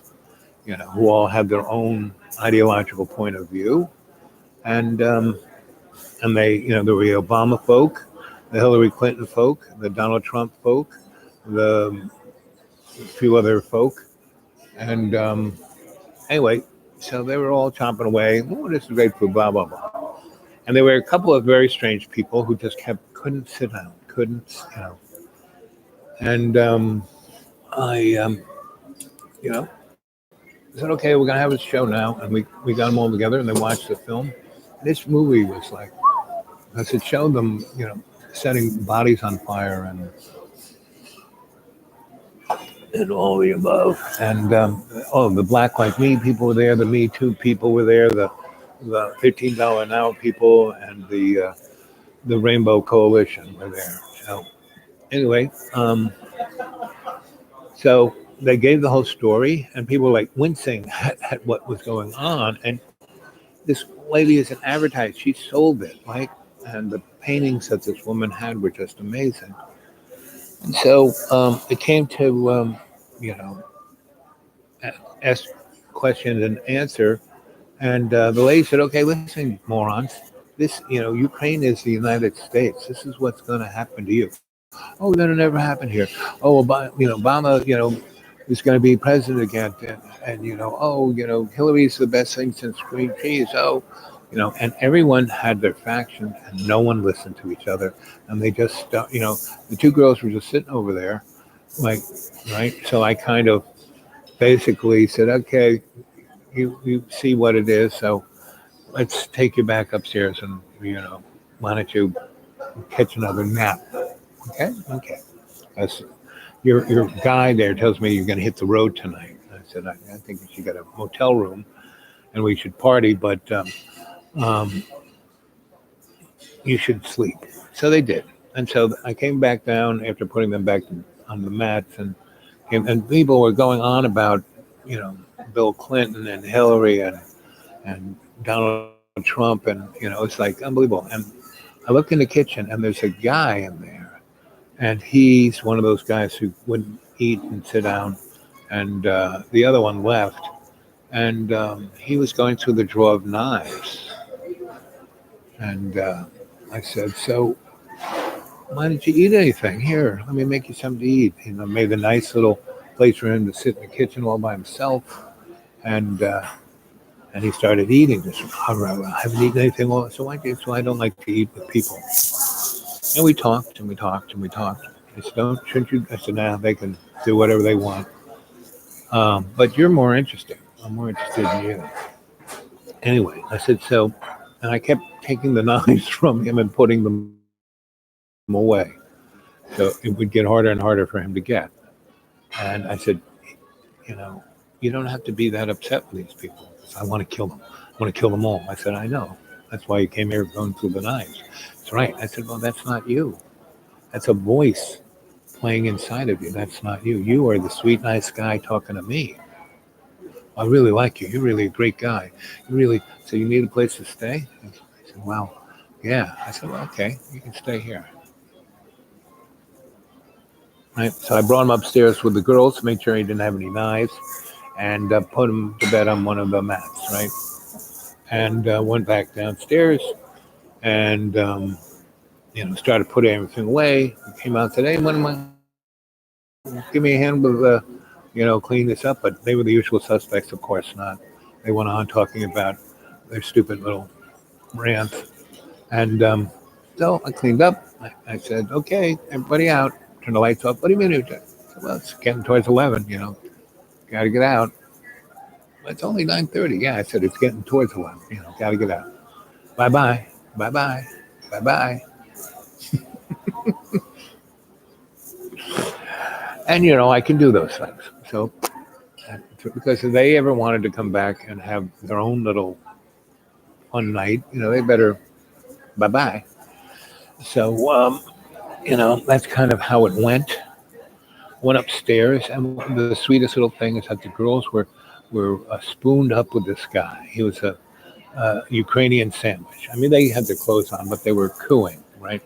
who all had their own ideological point of view. And they, there were the Obama folk, the Hillary Clinton folk, the Donald Trump folk, the few other folk. And anyway, so they were all chomping away. Oh, this is great food, blah, blah, blah. And there were a couple of very strange people who just couldn't sit down, And I, said, okay, we're going to have a show now. And we got them all together and they watched the film. This movie was like, because it showed them, setting bodies on fire and all the above. And, the Black Like Me people were there. The Me Too people were there. The $15 an hour people and the Rainbow Coalition were there. So anyway, so they gave the whole story, and people were like wincing at what was going on. And this lady is an advertiser. She sold it, right? And the paintings that this woman had were just amazing. And so it came to, ask question and answer. And the lady said, okay, listen, morons. This, Ukraine is the United States. This is what's going to happen to you. Oh, that'll never happen here. Oh, Obama, is going to be president again. And Hillary's the best thing since cream cheese. Oh, and everyone had their faction and no one listened to each other. And they just, the two girls were just sitting over there, like, right? So I kind of basically said, okay, you see what it is. So let's take you back upstairs and, why don't you catch another nap? Okay. Your guy there tells me you're going to hit the road tonight. I said, I think we should get a motel room and we should party, but you should sleep. So they did. And so I came back down after putting them back on the mats, and people were going on about, Bill Clinton and Hillary and Donald Trump, and, it's like unbelievable. And I looked in the kitchen and there's a guy in there, and he's one of those guys who wouldn't eat and sit down. And the other one left, and he was going through the drawer of knives. And I said, so why didn't you eat anything? Here, let me make you something to eat. Made a nice little place for him to sit in the kitchen all by himself, and he started eating. Just, I haven't eaten anything all. So I don't like to eat with people. And we talked and we talked and we talked. I said, don't, shouldn't you? I said, nah, they can do whatever they want. But you're more interesting. I'm more interested in you. Anyway, I said, so, and I kept taking the knives from him and putting them away. So it would get harder and harder for him to get. And I said, you know, you don't have to be that upset with these people. I want to kill them. I want to kill them all. I said, I know. That's why you came here going through the knives. That's right. I said, well, that's not you. That's a voice playing inside of you. That's not you. You are the sweet, nice guy talking to me. I really like you. You're really a great guy. You really, so you need a place to stay? I said, well, yeah. I said, well, okay, you can stay here. Right. So I brought him upstairs with the girls to make sure he didn't have any knives and put him to bed on one of the mats, right? And went back downstairs and, started putting everything away. He came out today and give me a hand with, clean this up. But they were the usual suspects, of course not. They went on talking about their stupid little rant. And so I cleaned up. I said, okay, everybody out. Turn the lights off. What do you mean? I said, well, it's getting towards 11, got to get out. It's only 9:30. Yeah, I said, it's getting towards 11, got to get out. Bye-bye. Bye-bye. Bye-bye. And, I can do those things. So, because if they ever wanted to come back and have their own little fun night, they better bye-bye. So, that's kind of how it went. Went upstairs, and the sweetest little thing is that the girls were spooned up with this guy. He was a Ukrainian sandwich. I mean, they had their clothes on, but they were cooing, right?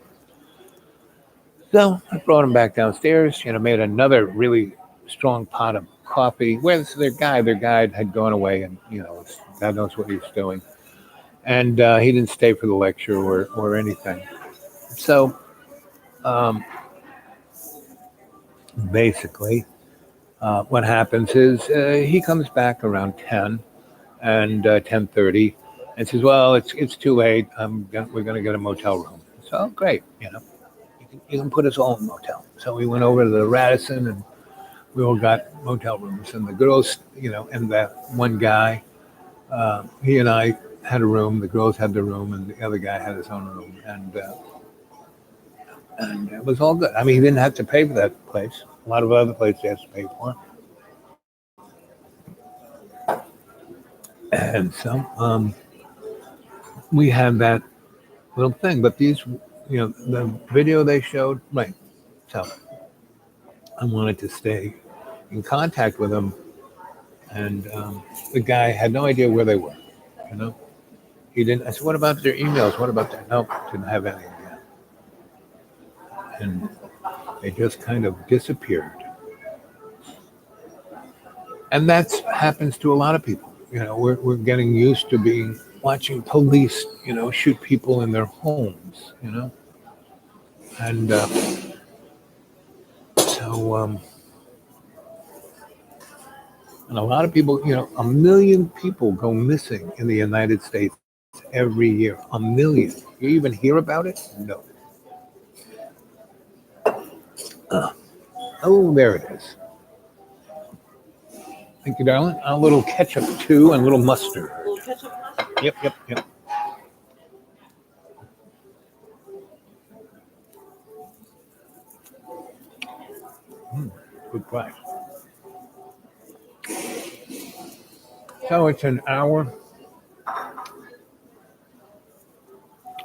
So I brought him back downstairs. Made another really strong pot of coffee. Where's their guide had gone away, and God knows what he was doing, and he didn't stay for the lecture or anything. So um, basically, what happens is he comes back around 10 and 10:30 and says, well, it's too late. We're going to get a motel room. So great, you can put us all in a motel. So we went over to the Radisson and we all got motel rooms. And the girls, and that one guy, he and I had a room. The girls had their room, and the other guy had his own room. And it was all good. I mean, he didn't have to pay for that place. A lot of other places he has to pay for. And so we had that little thing. But these, the video they showed, right. So I wanted to stay in contact with him. And the guy had no idea where they were, you know. He didn't. I said, what about their emails? What about that? Nope, didn't have any idea. And they just kind of disappeared. And that happens to a lot of people. We're getting used to watching police, shoot people in their homes, And so, and a lot of people, 1 million people go missing in the United States every year. 1 million. You even hear about it? No. Oh, there it is. Thank you, darling. A little ketchup too, and a little mustard. A little ketchup mustard. Yep. Good price. So it's an hour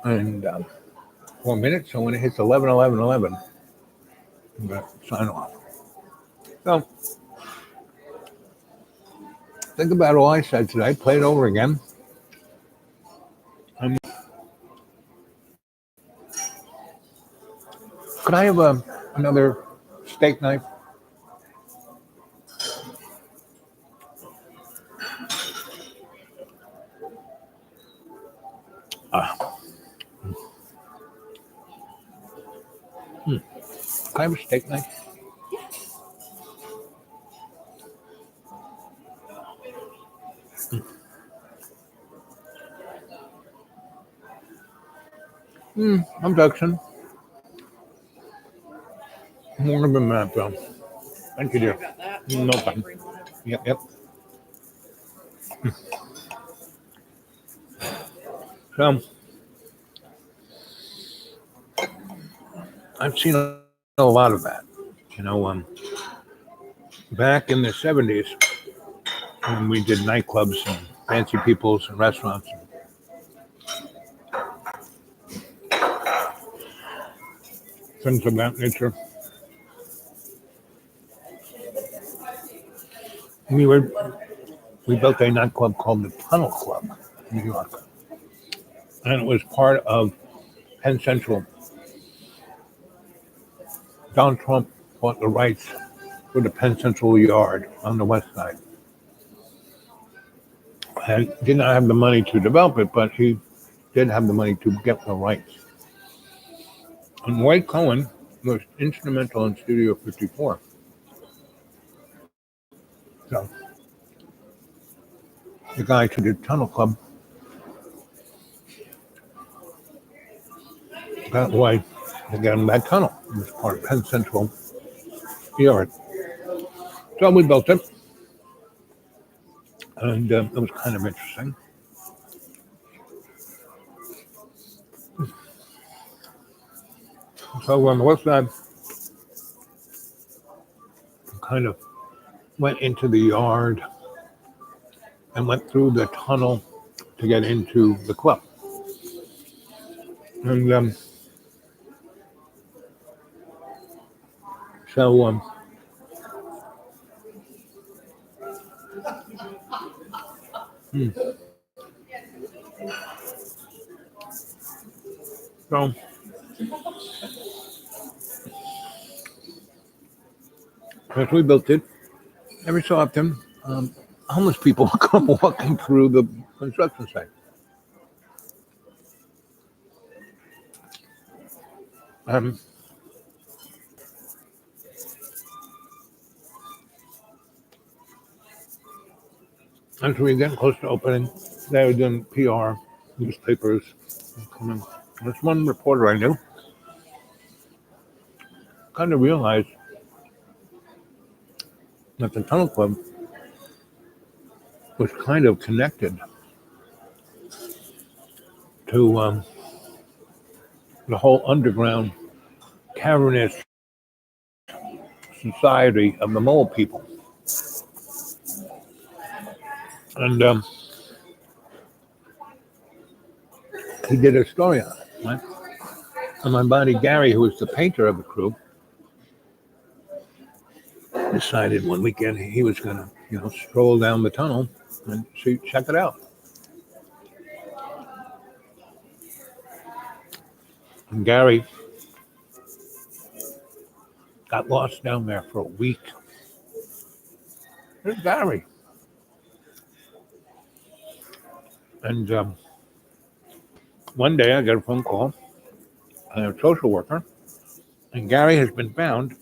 and 4 minutes. So when it hits 11, I'm going to sign off. So think about all I said today. Play it over again. Could I have another steak knife? Can I have a steak knife? Objection. More than that, though. Thank you, dear. About that. No problem. Bring one over. Yep. So, I've seen a lot of that. You know, back in the 70s, when we did nightclubs and fancy peoples and restaurants and things of that nature, we built a nightclub called the Tunnel Club in New York, and it was part of Penn Central. Donald Trump bought the rights for the Penn Central Yard on the west side, and did not have the money to develop it, but he did have the money to get the rights. And White Cohen was instrumental in Studio 54. So the guy to the Tunnel Club got away to get him that tunnel. It was part of Penn Central Yard. So we built it, and it was kind of interesting. So on the west side, kind of went into the yard and went through the tunnel to get into the club. And so so as we built it, every so often, homeless people would come walking through the construction site. As we get close to opening, they were doing PR, newspapers. This one reporter I knew kind of realized that the Tunnel Club was kind of connected to the whole underground cavernous society of the mole people. And he did a story on it, right? And my buddy Gary, who was the painter of the crew, decided one weekend he was going to, stroll down the tunnel and check it out. And Gary got lost down there for a week. There's Gary. And one day I got a phone call, a social worker, and Gary has been found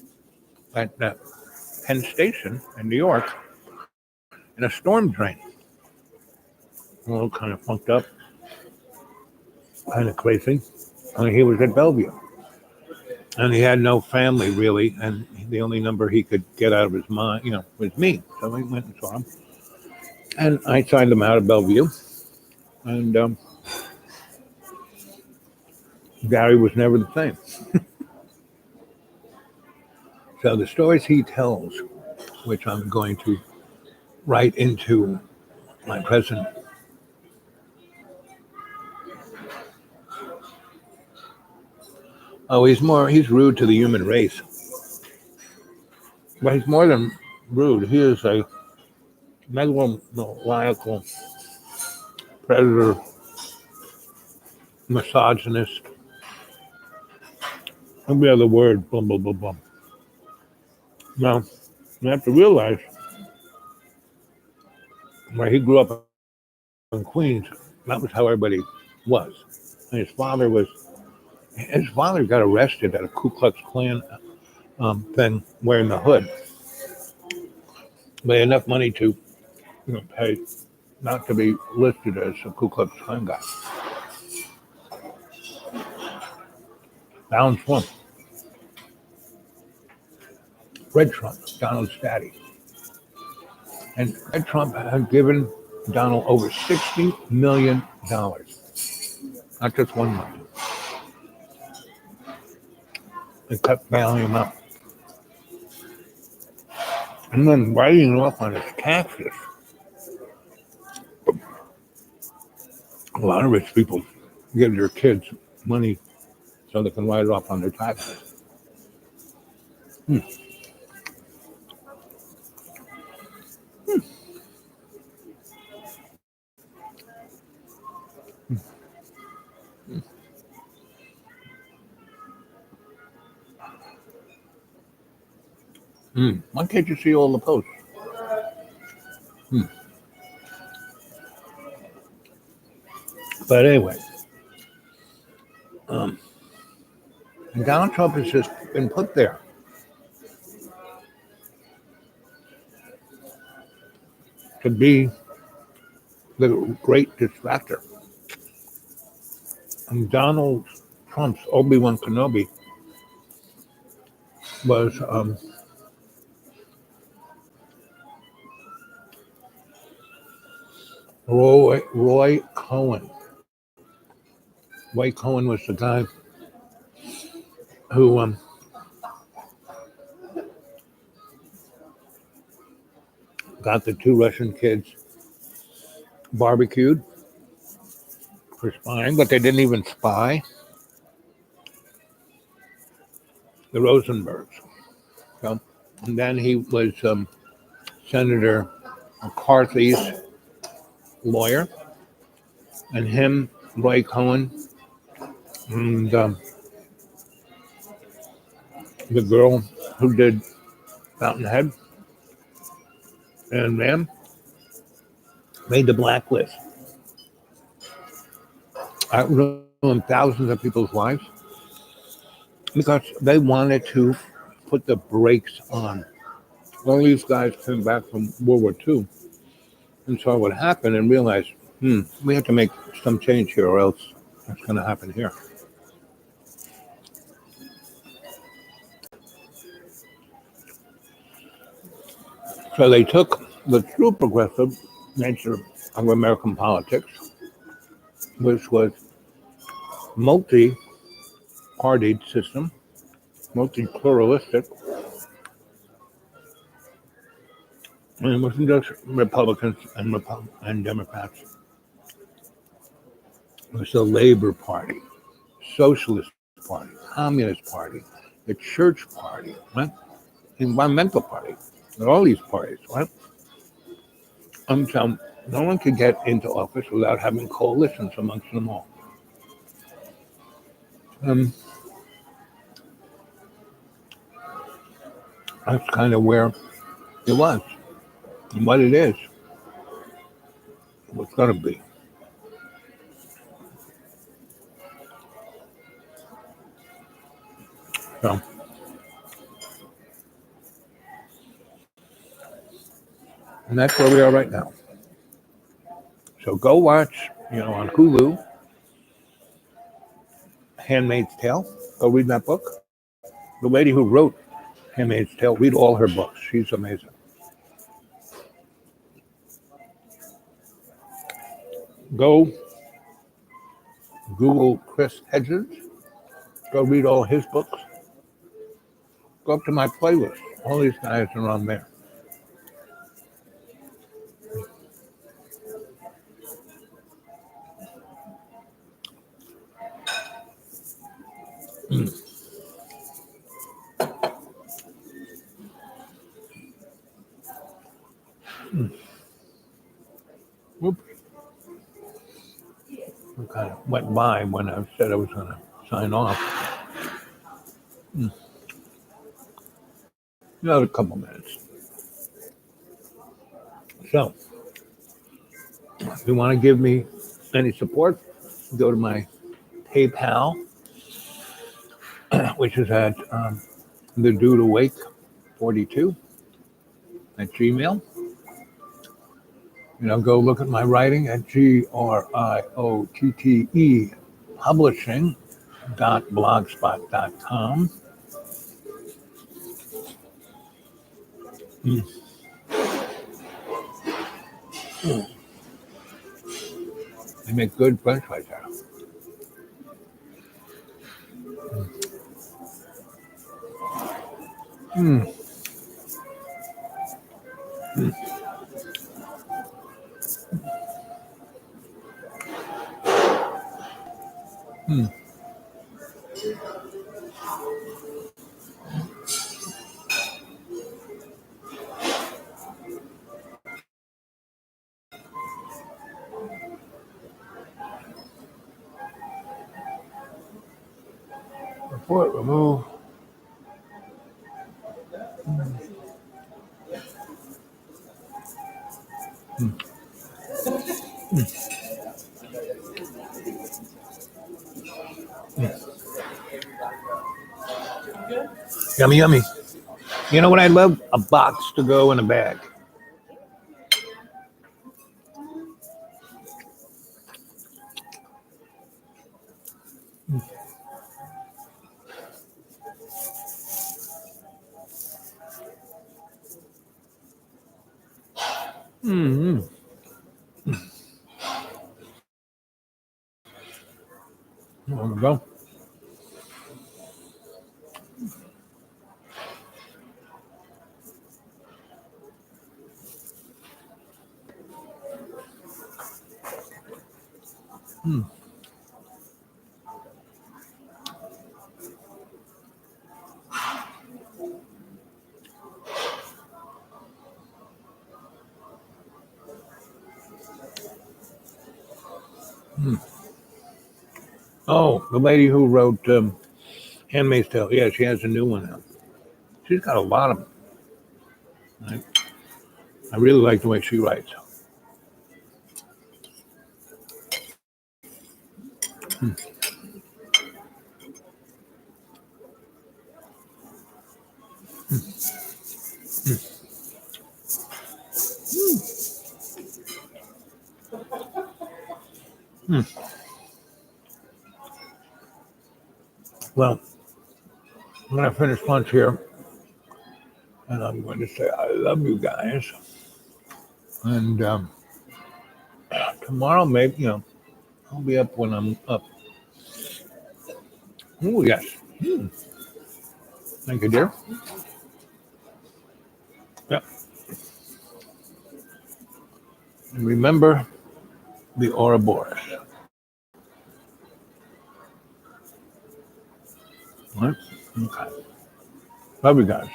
at Penn Station in New York in a storm drain. All kind of funked up, kind of crazy. I mean, he was at Bellevue. And he had no family, really, and the only number he could get out of his mind, was me. So we went and saw him. And I signed him out of Bellevue. And Gary was never the same. So the stories he tells, which I'm going to write into my present he's rude to the human race. But he's more than rude. He is a megalomaniacal predator, misogynist, every other word, blah, blah, blah, blah. Now, you have to realize where he grew up in Queens, that was how everybody was. And his father was His father got arrested at a Ku Klux Klan thing wearing the hood. They had enough money to pay not to be listed as a Ku Klux Klan guy. Donald Trump, Red Trump, Donald's daddy. And Red Trump had given Donald over $60 million. Not just one month. They kept bailing him out. And then writing off on his taxes. A lot of rich people give their kids money so they can write it off on their taxes. Hmm. Why can't you see all the posts? But anyway, Donald Trump has just been put there to be the great distractor. And Donald Trump's Obi-Wan Kenobi was Roy Cohen. Roy Cohen was the guy who got the two Russian kids barbecued for spying, but they didn't even spy. The Rosenbergs. So, and then he was Senator McCarthy's lawyer, and him, Roy Cohen, and the girl who did Fountainhead, and them made the blacklist. I ruined thousands of people's lives because they wanted to put the brakes on. All these guys came back from World War II and saw what happened and realized, we have to make some change here or else what's going to happen here. So they took the true progressive nature of American politics, which was multi-partied system, multi-pluralistic, and it wasn't just Republicans and Democrats. It was the Labor Party, Socialist Party, Communist Party, the Church Party, right? Environmental Party, all these parties, right? So no one could get into office without having coalitions amongst them all. That's kind of where it was and what it is, what's going to be. So, and that's where we are right now. So go watch, on Hulu, Handmaid's Tale. Go read that book. The lady who wrote Handmaid's Tale, read all her books. She's amazing. Go Google Chris Hedges. Go read all his books. Go up to my playlist. All these guys are on there. Whoop. It kind of went by when I said I was going to sign off. Another couple minutes. So, if you want to give me any support, go to my PayPal which is at the Dude Awake 42 at Gmail. Go look at my writing at GRIOTTE publishing.blogspot.com. Mm. They make good French right there. Mm. Mm. Mm. Report remove. Mm. Mm. Mm. Yummy, yummy. You know what I love? A box to go in a bag. Mm-hmm. There we go. Mm. Mm. Oh, the lady who wrote Handmaid's Tale. Yeah, she has a new one out. She's got a lot of them. I really like the way she writes. Mm. Mm. Well, I'm going to finish lunch here, and I'm going to say I love you guys. And tomorrow, maybe, I'll be up when I'm up. Oh, yes. Mm. Thank you, dear. Yeah. And remember the Ouroboros. All right? Okay. Love you guys.